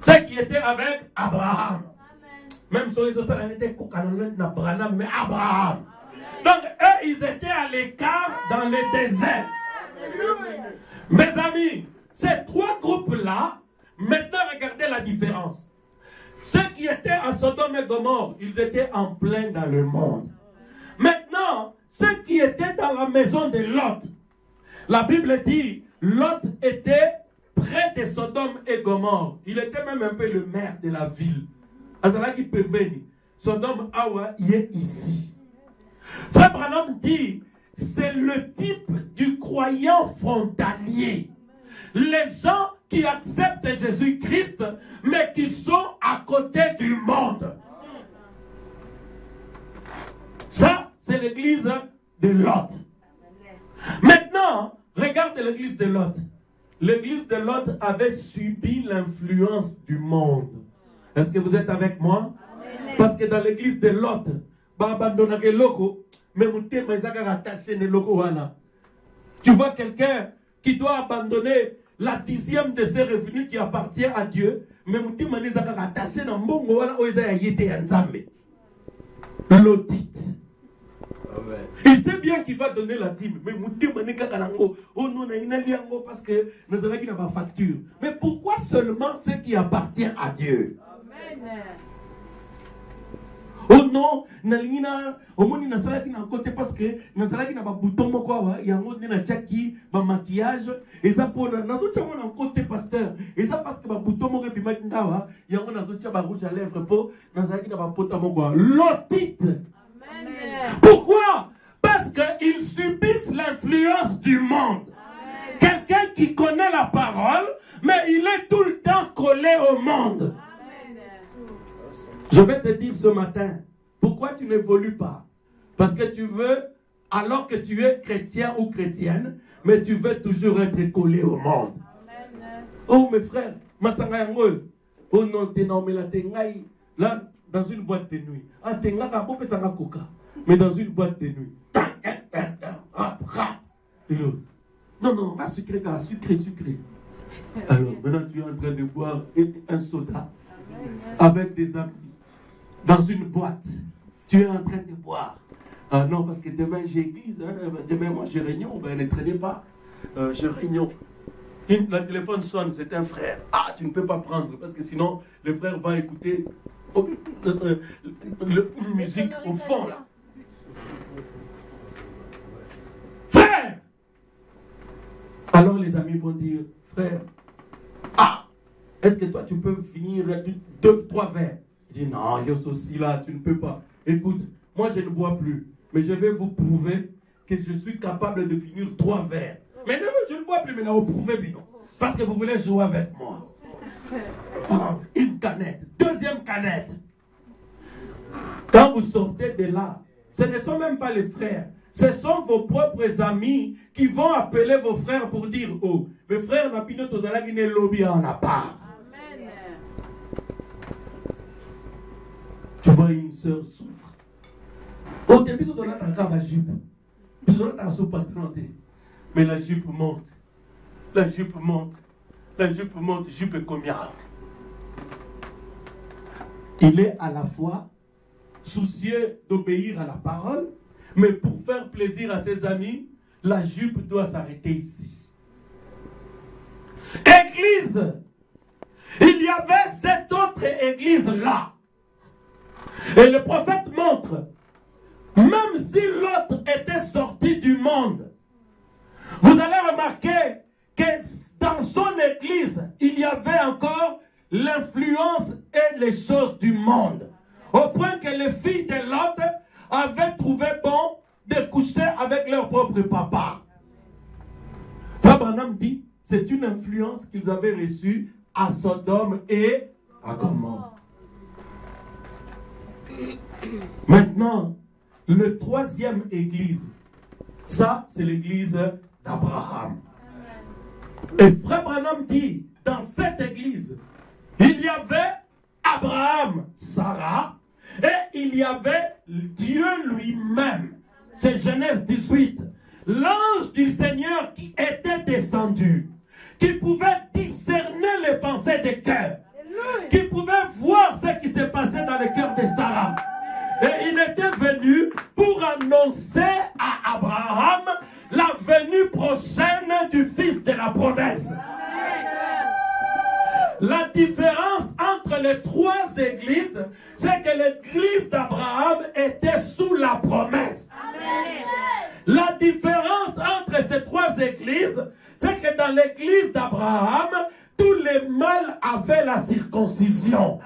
ceux qui étaient avec Abraham. Même si ils étaient Abraham, mais Abraham. Donc eux, ils étaient à l'écart dans le désert. Mes amis, ces 3 groupes-là, maintenant regardez la différence. Ceux qui étaient à Sodome et Gomorrhe, ils étaient en plein dans le monde. Maintenant, ceux qui étaient dans la maison de Lot, la Bible dit, Lot était près de Sodome et Gomorrhe. Il était même un peu le maire de la ville. Azalaki Pebeni, Sodome Awa, il est ici. Frère Branham dit, c'est le type du croyant frontalier. Les gens qui acceptent Jésus-Christ, mais qui sont à côté du monde. Ça, c'est l'église de Lot. Maintenant, regardez l'église de Lot. L'église de Lot avait subi l'influence du monde. Est-ce que vous êtes avec moi? Amen. Parce que dans l'église de Lot, tu vois quelqu'un qui doit abandonner la 10e de ses revenus qui appartient à Dieu, mais Lotite. Il sait bien qu'il va donner la dîme, mais parce que nous avons pas facture. Mais pourquoi seulement ce qui appartient à Dieu? Amen. Oh non, parce que bouton maquillage et ça pour côté pasteur et ça parce que bouton rouge à lèvres pour Lotite. Pourquoi? Parce qu'ils subissent l'influence du monde. Quelqu'un qui connaît la parole, mais il est tout le temps collé au monde. Je vais te dire ce matin, pourquoi tu n'évolues pas? Parce que tu veux, alors que tu es chrétien ou chrétienne, mais tu veux toujours être collé au monde. Amen. Oh mes frères, oh non, t'es nommé là, dans une boîte de nuit. Ah, t'es là, coca, mais dans une boîte de nuit. Non, non, sucré. Alors, maintenant tu es en train de boire un soda avec des amis. Dans une boîte, tu es en train de boire. Ah non, parce que demain j'ai église, hein? Demain moi j'ai réunion, ben ne traînez pas. J'ai réunion. Le téléphone sonne, c'est un frère. Ah, tu ne peux pas prendre, parce que sinon le frère va écouter la musique au fond là. Frère! Alors les amis vont dire, frère, ah, est-ce que toi tu peux finir 2-3 verres? Je dis non, Yos aussi là, tu ne peux pas. Écoute, moi je ne bois plus, mais je vais vous prouver que je suis capable de finir 3 verres. Mais non, je ne bois plus, mais vous prouvez bien. Parce que vous voulez jouer avec moi. Oh, une canette, deuxième canette. Quand vous sortez de là, ce ne sont même pas les frères. Ce sont vos propres amis qui vont appeler vos frères pour dire, oh, mes frères n'a pas de lobby en a pas. Tu vois, une sœur souffre. Au début, on a la jupe. Mais la jupe monte. La jupe monte. La jupe monte. Jupe combien? Il est à la fois soucieux d'obéir à la parole, mais pour faire plaisir à ses amis, la jupe doit s'arrêter ici. Église. Il y avait cette autre église là. Et le prophète montre, même si l'autre était sorti du monde, vous allez remarquer que dans son église, il y avait encore l'influence et les choses du monde. Au point que les filles de Lot avaient trouvé bon de coucher avec leur propre papa. Abraham dit, c'est une influence qu'ils avaient reçue à Sodome et à Gomorrhe. Maintenant, le troisième église, ça c'est l'église d'Abraham. Et Frère Branham dit, dans cette église, il y avait Abraham, Sarah, et il y avait Dieu lui-même. C'est Genèse 18. L'ange du Seigneur qui était descendu, qui pouvait discerner les pensées des cœurs, qui pouvait voir ce qui se passait dans le cœur de Sarah. Et il était venu pour annoncer à Abraham la venue prochaine du fils de la promesse. La différence entre les trois églises, c'est que l'église d'Abraham était sous la promesse. La différence entre ces trois églises, c'est que dans l'église d'Abraham, tous les mâles avaient la circoncision.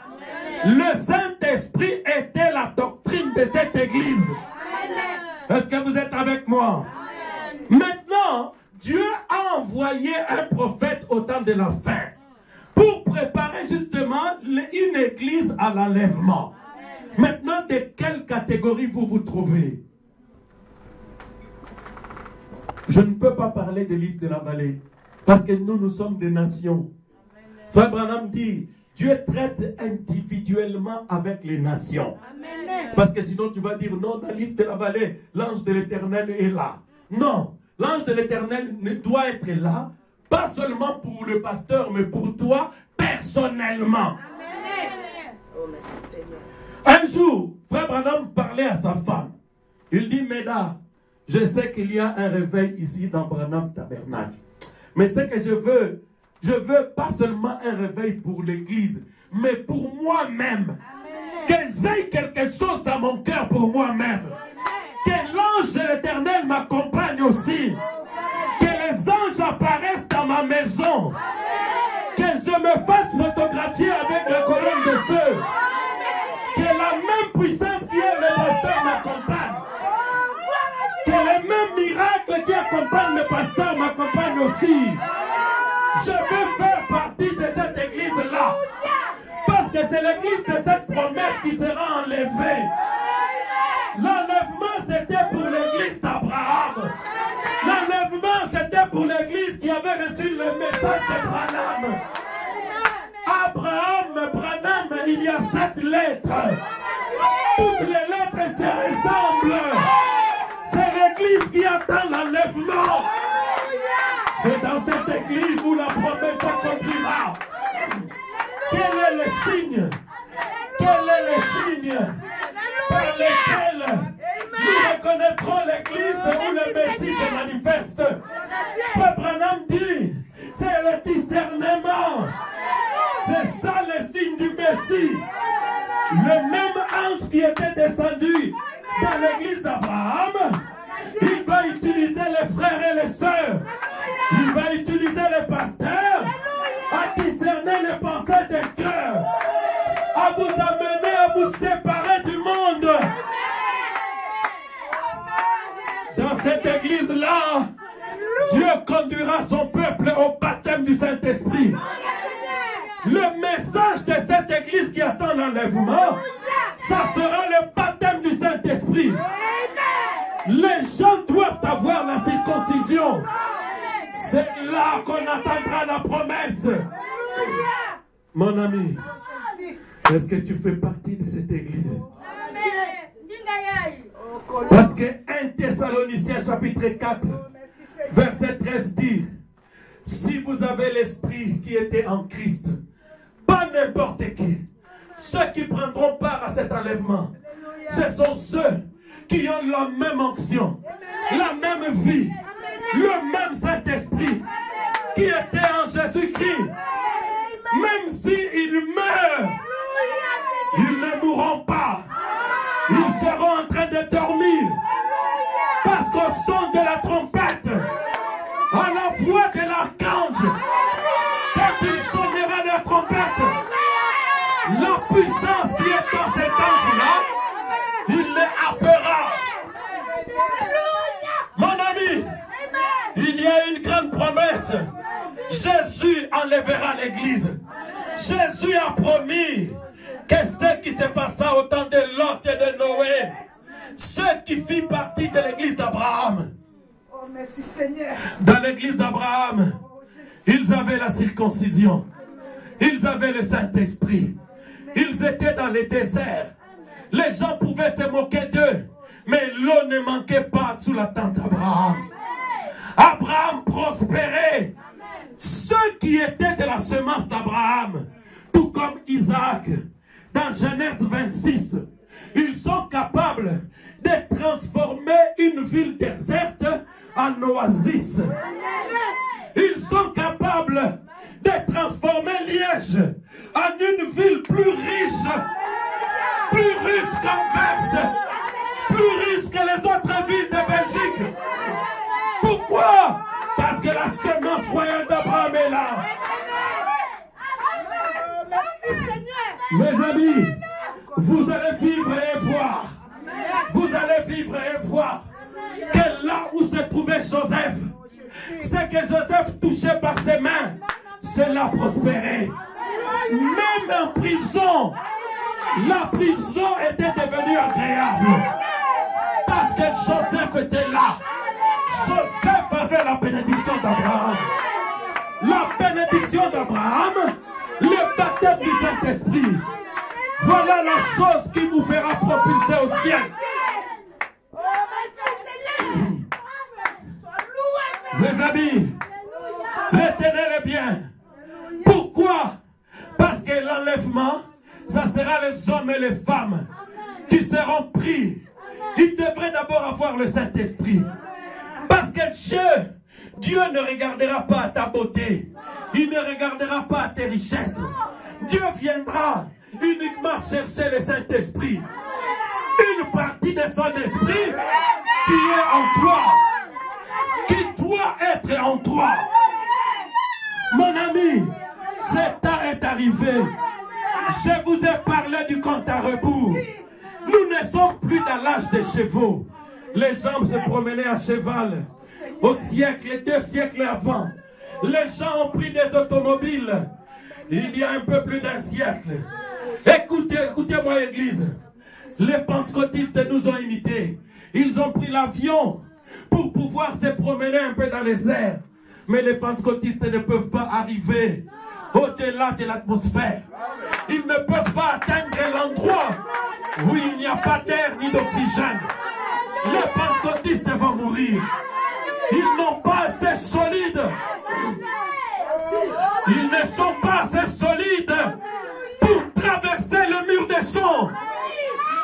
Le Saint-Esprit était la doctrine de cette église. Est-ce que vous êtes avec moi? Maintenant, Dieu a envoyé un prophète au temps de la fin pour préparer justement une église à l'enlèvement. Maintenant, de quelle catégorie vous vous trouvez? Je ne peux pas parler de l'Église de la vallée parce que nous sommes des nations. Frère Branham dit, Dieu traite individuellement avec les nations. Parce que sinon tu vas dire, non, dans l'Église de la vallée, l'ange de l'Éternel est là. Non, l'ange de l'Éternel doit être là, pas seulement pour le pasteur, mais pour toi personnellement. Un jour, Frère Branham parlait à sa femme. Il dit, Méda, je sais qu'il y a un réveil ici dans Branham Tabernacle. Mais ce que je veux pas seulement un réveil pour l'église, mais pour moi-même. Que j'aie quelque chose dans mon cœur pour moi-même. Que l'ange de l'Éternel m'accompagne aussi. Que les anges apparaissent dans ma maison. Que je me fasse photographier avec la colonne de feu. Que la même puissance qui est le pasteur m'accompagne. Que les mêmes miracles qui accompagnent le pasteur m'accompagnent aussi. Je veux faire partie de cette église-là. Parce que c'est l'église de cette promesse qui sera enlevée. L'enlèvement, c'était pour l'église d'Abraham. L'enlèvement, c'était pour l'église qui avait reçu le message de Branham. Abraham, Branham, il y a 7 lettres. Toutes les lettres se ressemblent. C'est l'église qui attend l'enlèvement. C'est dans cette église où la promesse s'accomplira. Quel est le signe? Quel est le signe par lequel nous reconnaîtrons l'église où le Messie se manifeste? Frère Branham dit, c'est le discernement. C'est ça le signe du Messie. Le même ange qui était descendu dans l'église d'Abraham, il va utiliser les frères et les sœurs. Il va utiliser les pasteurs à discerner les pensées des cœurs, à vous amener à vous séparer du monde. Dans cette église-là, Dieu conduira son peuple au baptême du Saint-Esprit. Le message de cette église qui attend l'enlèvement, ça sera le baptême du Saint-Esprit. Les gens doivent avoir la circoncision. C'est là qu'on attendra la promesse. Mon ami, est-ce que tu fais partie de cette église? Parce que 1 Thessaloniciens chapitre 4, verset 13 dit, si vous avez l'esprit qui était en Christ, pas n'importe qui, ceux qui prendront part à cet enlèvement, ce sont ceux qui ont la même onction, la même vie, le même Saint-Esprit qui était en Jésus-Christ. Même s'ils meurent, ils ne mourront pas. Ils seront en train de dormir. Parce qu'au son de la trompette, à la voix de l'archange, quand il sonnera la trompette, la puissance qui est dans cet ange-là, il les happera. Mon ami, il y a une grande promesse. Jésus enlèvera l'église. Jésus a promis que ce qui se passa au temps de Lot et de Noé, ceux qui firent partie de l'église d'Abraham. Oh, merci Seigneur. Dans l'église d'Abraham, ils avaient la circoncision. Ils avaient le Saint-Esprit. Ils étaient dans les déserts. Les gens pouvaient se moquer d'eux. Mais l'eau ne manquait pas sous la tente d'Abraham. Abraham prospérait. Ceux qui étaient de la semence d'Abraham, tout comme Isaac, dans Genèse 26, ils sont capables de transformer une ville déserte en oasis. Ils sont capables de transformer Liège en une ville plus riche qu'Anvers, plus riche que les autres villes de Belgique. Pourquoi? Parce que la semence royale d'Abraham est là. Mes amis, vous allez vivre et voir. Vous allez vivre et voir que là où se trouvé Joseph, c'est que Joseph, touché par ses mains, cela prospérait. Même en prison, la prison était devenue agréable. Parce que Joseph était là. Joseph avait la bénédiction d'Abraham. La bénédiction d'Abraham, le baptême du Saint-Esprit. Voilà la chose qui vous fera propulser au ciel. Mes amis, retenez-le bien. Pourquoi? Parce que l'enlèvement, ça sera les hommes et les femmes qui seront pris. Ils devraient d'abord avoir le Saint-Esprit. Parce que Dieu ne regardera pas à ta beauté. Il ne regardera pas à tes richesses. Dieu viendra uniquement chercher le Saint-Esprit. Une partie de son esprit qui est en toi. Qui doit être en toi. Mon ami, ce temps est arrivé. Je vous ai parlé du compte à rebours. Nous ne sommes plus dans l'âge des chevaux. Les gens se promenaient à cheval. Au siècle, 2 siècles avant, les gens ont pris des automobiles. Il y a un peu plus d'un siècle. Écoutez-moi, Église. Les pentecôtistes nous ont imités. Ils ont pris l'avion pour pouvoir se promener un peu dans les airs. Mais les pentecôtistes ne peuvent pas arriver au-delà de l'atmosphère. Ils ne peuvent pas atteindre l'endroit où il n'y a pas d'air ni d'oxygène. Les pentecôtistes vont mourir. Ils n'ont pas assez solide. Ils ne sont pas assez solides pour traverser le mur des sons.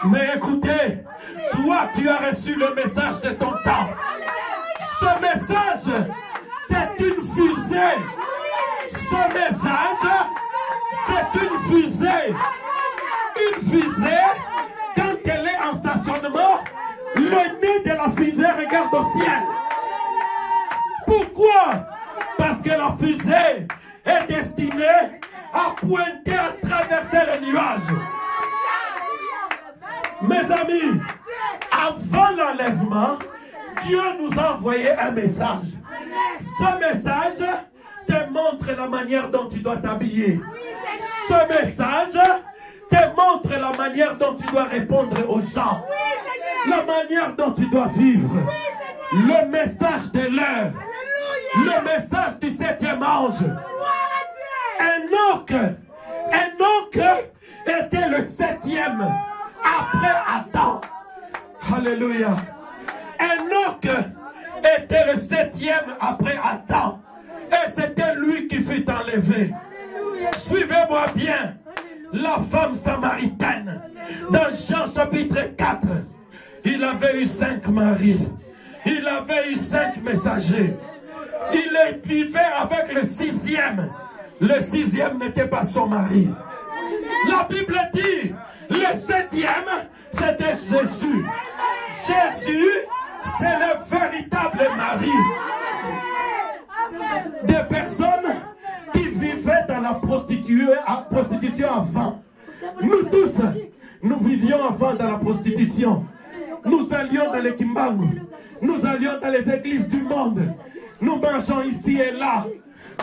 Mais écoutez, toi tu as reçu le message de ton temps. Ce message, c'est une fusée. Ce message, c'est une fusée. Une fusée, quand elle est en stationnement, le nez de la fusée regarde au ciel. Pourquoi? Parce que la fusée est destinée à pointer, à traverser les nuages. Mes amis, avant l'enlèvement, Dieu nous a envoyé un message. Ce message te montre la manière dont tu dois t'habiller. Ce message te montre la manière dont tu dois répondre aux gens. La manière dont tu dois vivre. Le message de l'heure. Le message du 7e ange. Enoch était le 7e après Adam. Alléluia. Enoch était le 7e après Adam. Et c'était lui qui fut enlevé. Suivez-moi bien. La femme samaritaine. Dans Jean chapitre 4. Il avait eu 5 maris. Il avait eu 5 messagers. Il vivait avec le 6e. Le 6e n'était pas son mari. La Bible dit, le 7e, c'était Jésus. Jésus, c'est le véritable mari. Des personnes qui vivaient dans la prostitution avant. Nous tous, nous vivions avant dans la prostitution. Nous allions dans les kimbangu. Nous allions dans les églises du monde. Nous mangeons ici et là.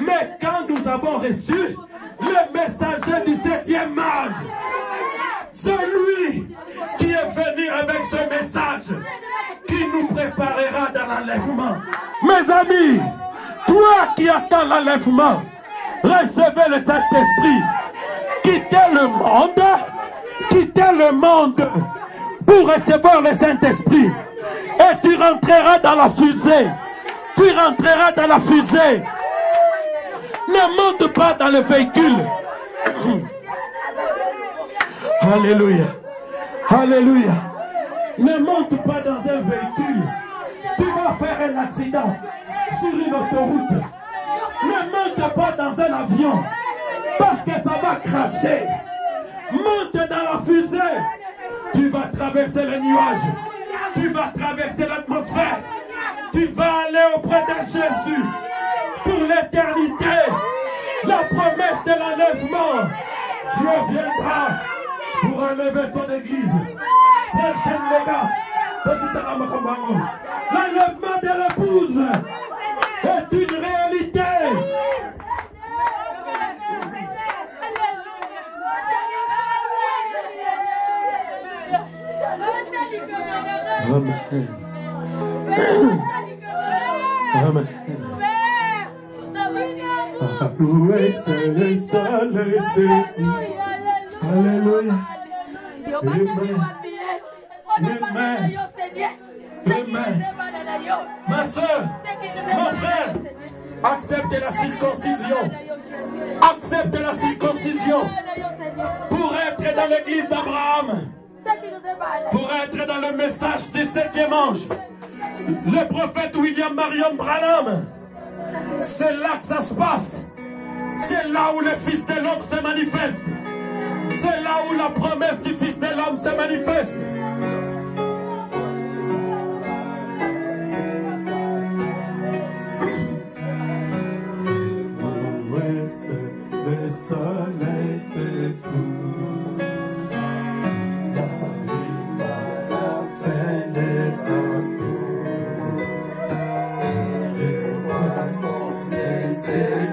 Mais quand nous avons reçu le messager du 7e âge, celui qui est venu avec ce message, qui nous préparera dans l'enlèvement. Mes amis, toi qui attends l'enlèvement, recevez le Saint-Esprit. Quittez le monde pour recevoir le Saint-Esprit. Et tu rentreras dans la fusée. Tu rentreras dans la fusée. Ne monte pas dans le véhicule. Alléluia. Alléluia. Ne monte pas dans un véhicule. Tu vas faire un accident sur une autoroute. Ne monte pas dans un avion parce que ça va cracher. Monte dans la fusée. Tu vas traverser les nuages. Tu vas traverser l'atmosphère. Tu vas aller auprès de Jésus pour l'éternité. La promesse de l'enlèvement. Dieu viendra pour enlever son église. Frère Lega, L'enlèvement de l'épouse est une réalité. Amen. Amen. Où est le soleil? Alléluia. Amen. Amen. Amen. Ma soeur, mon frère, accepte la circoncision. Accepte la circoncision pour être dans l'église d'Abraham. Pour être dans le message du 7e ange. Le prophète William Marion Branham. C'est là que ça se passe. C'est là où le Fils de l'homme se manifeste. C'est là où la promesse du Fils de l'homme se manifeste. L'ouest, le soleil se couche. Arrive à la fin des jours. Je vois qu'on essaie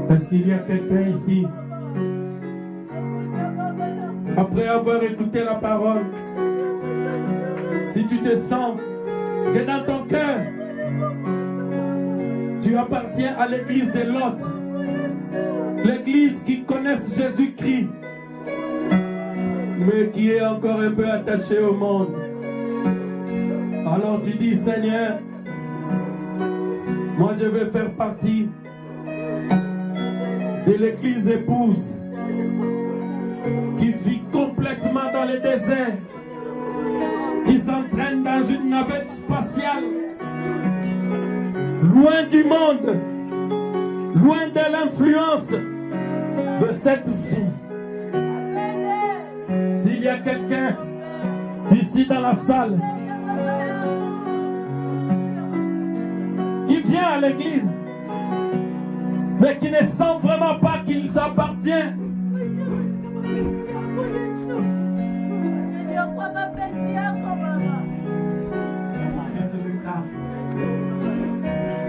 Est-ce qu'il y a quelqu'un ici, après avoir écouté la parole, si tu te sens que dans ton cœur, tu appartiens à l'église de Lot, l'église qui connaît Jésus-Christ, mais qui est encore un peu attachée au monde, alors tu dis, Seigneur, moi je veux faire partie de l'église épouse qui vit complètement dans le désert, qui s'entraîne dans une navette spatiale, loin du monde, loin de l'influence de cette vie. S'il y a quelqu'un ici dans la salle qui vient à l'église, mais qui ne sent vraiment pas qu'il s'appartient, si c'est le cas,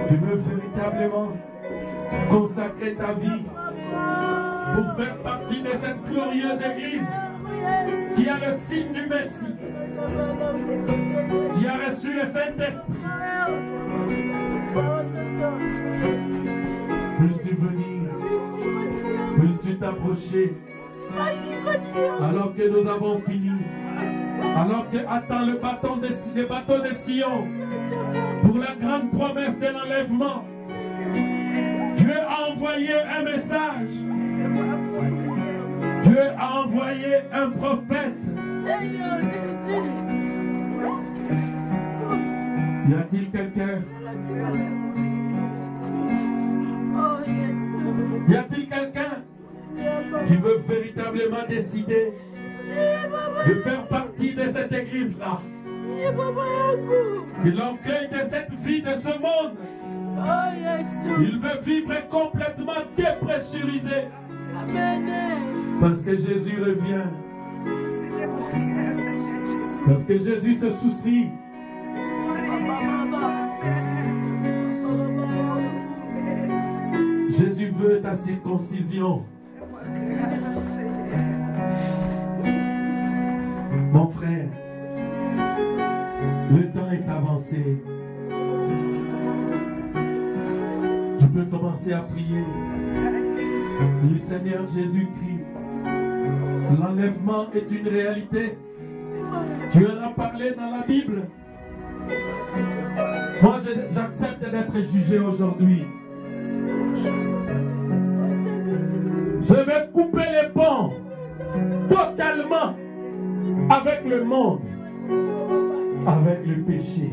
tu veux véritablement consacrer ta vie pour faire partie de cette glorieuse église qui a le signe du Messie, qui a reçu le Saint-Esprit. Plus tu venir, plus tu t'approcher, alors que nous avons fini, alors que attend le bateau de Sion pour la grande promesse de l'enlèvement. Dieu a envoyé un message. Dieu a envoyé un prophète. Y a-t-il quelqu'un? Y a-t-il quelqu'un qui veut véritablement décider de faire partie de cette église-là? Et l'orgueil de cette vie, de ce monde, il veut vivre complètement dépressurisé. Parce que Jésus revient. Parce que Jésus se soucie. Jésus veut ta circoncision. Mon frère, le temps est avancé. Tu peux commencer à prier. Le Seigneur Jésus-Christ, l'enlèvement est une réalité. Tu en as parlé dans la Bible. Moi, j'accepte d'être jugé aujourd'hui. Je vais couper les ponts totalement avec le monde, avec le péché.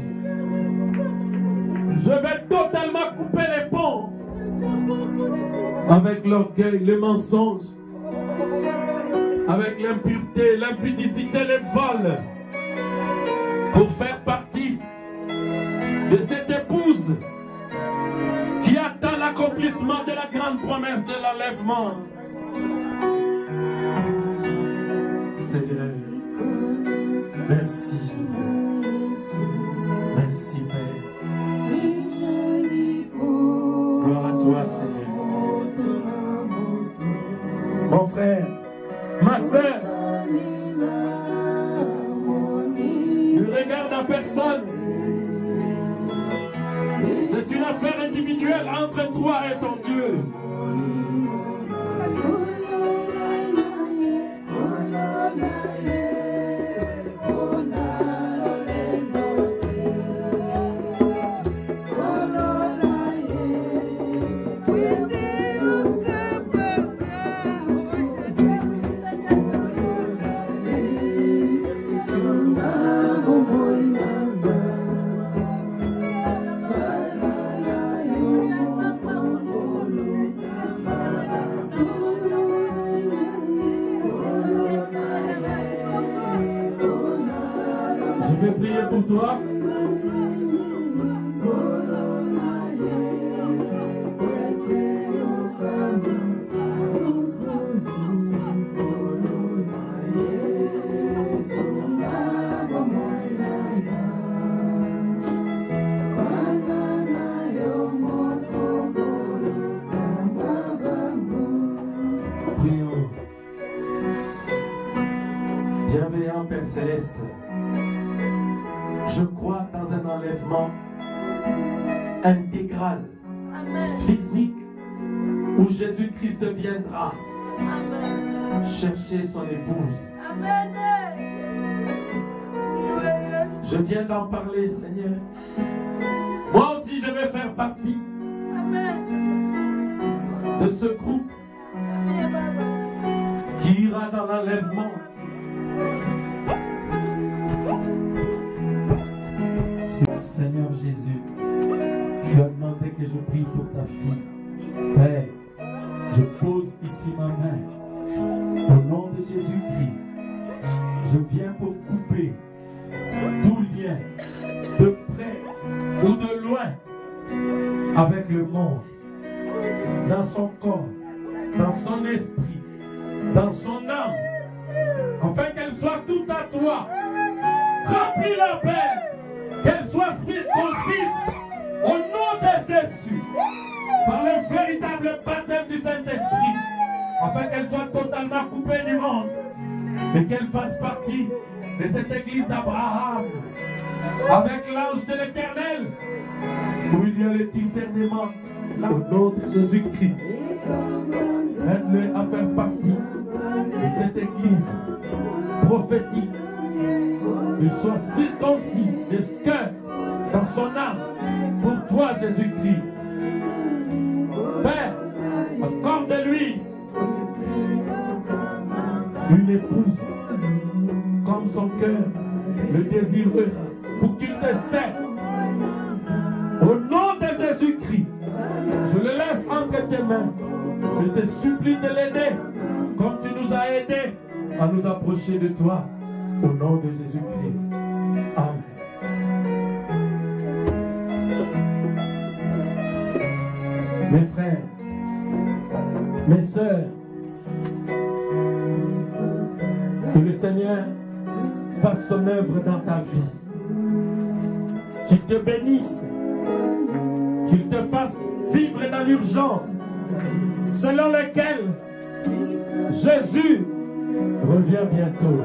Je vais totalement couper les ponts avec l'orgueil, le mensonge, avec l'impureté, l'impudicité, les vols, pour faire partie de cette épouse qui attend l'accomplissement de la grande promesse de l'enlèvement. Seigneur, merci Jésus, merci Père. Gloire à toi Seigneur. Mon frère, ma soeur, ne regarde à personne. C'est une affaire individuelle entre toi et ton Dieu. Je vais prier pour toi. Prions. Bienveillant Père Céleste, je crois dans un enlèvement intégral, physique, où Jésus-Christ viendra chercher son épouse. Je viens d'en parler, Seigneur. Moi aussi, je vais faire partie de ce groupe qui ira dans l'enlèvement. Seigneur Jésus, tu as demandé que je prie pour ta fille. Père, je pose ici ma main au nom de Jésus-Christ. Je viens pour couper tout lien, de près ou de loin, avec le monde, dans son corps, dans son esprit, dans son âme, afin qu'elle soit tout à toi. Remplis la paix, qu'elle soit circoncise au nom de Jésus, par le véritable baptême du Saint-Esprit, afin qu'elle soit totalement coupée du monde et qu'elle fasse partie de cette église d'Abraham, avec l'ange de l'Éternel, où il y a le discernement, au nom de Jésus-Christ. Aide-le à faire partie de cette église prophétique. Il soit circoncis de ce cœur dans son âme pour toi, Jésus-Christ. Père, accorde-lui une épouse comme son cœur le désirera pour qu'il te serve. Au nom de Jésus-Christ, je le laisse entre tes mains. Je te supplie de l'aider comme tu nous as aidés à nous approcher de toi. Au nom de Jésus-Christ. Amen. Mes frères, mes sœurs, que le Seigneur fasse son œuvre dans ta vie. Qu'il te bénisse. Qu'il te fasse vivre dans l'urgence selon laquelle Jésus revient bientôt.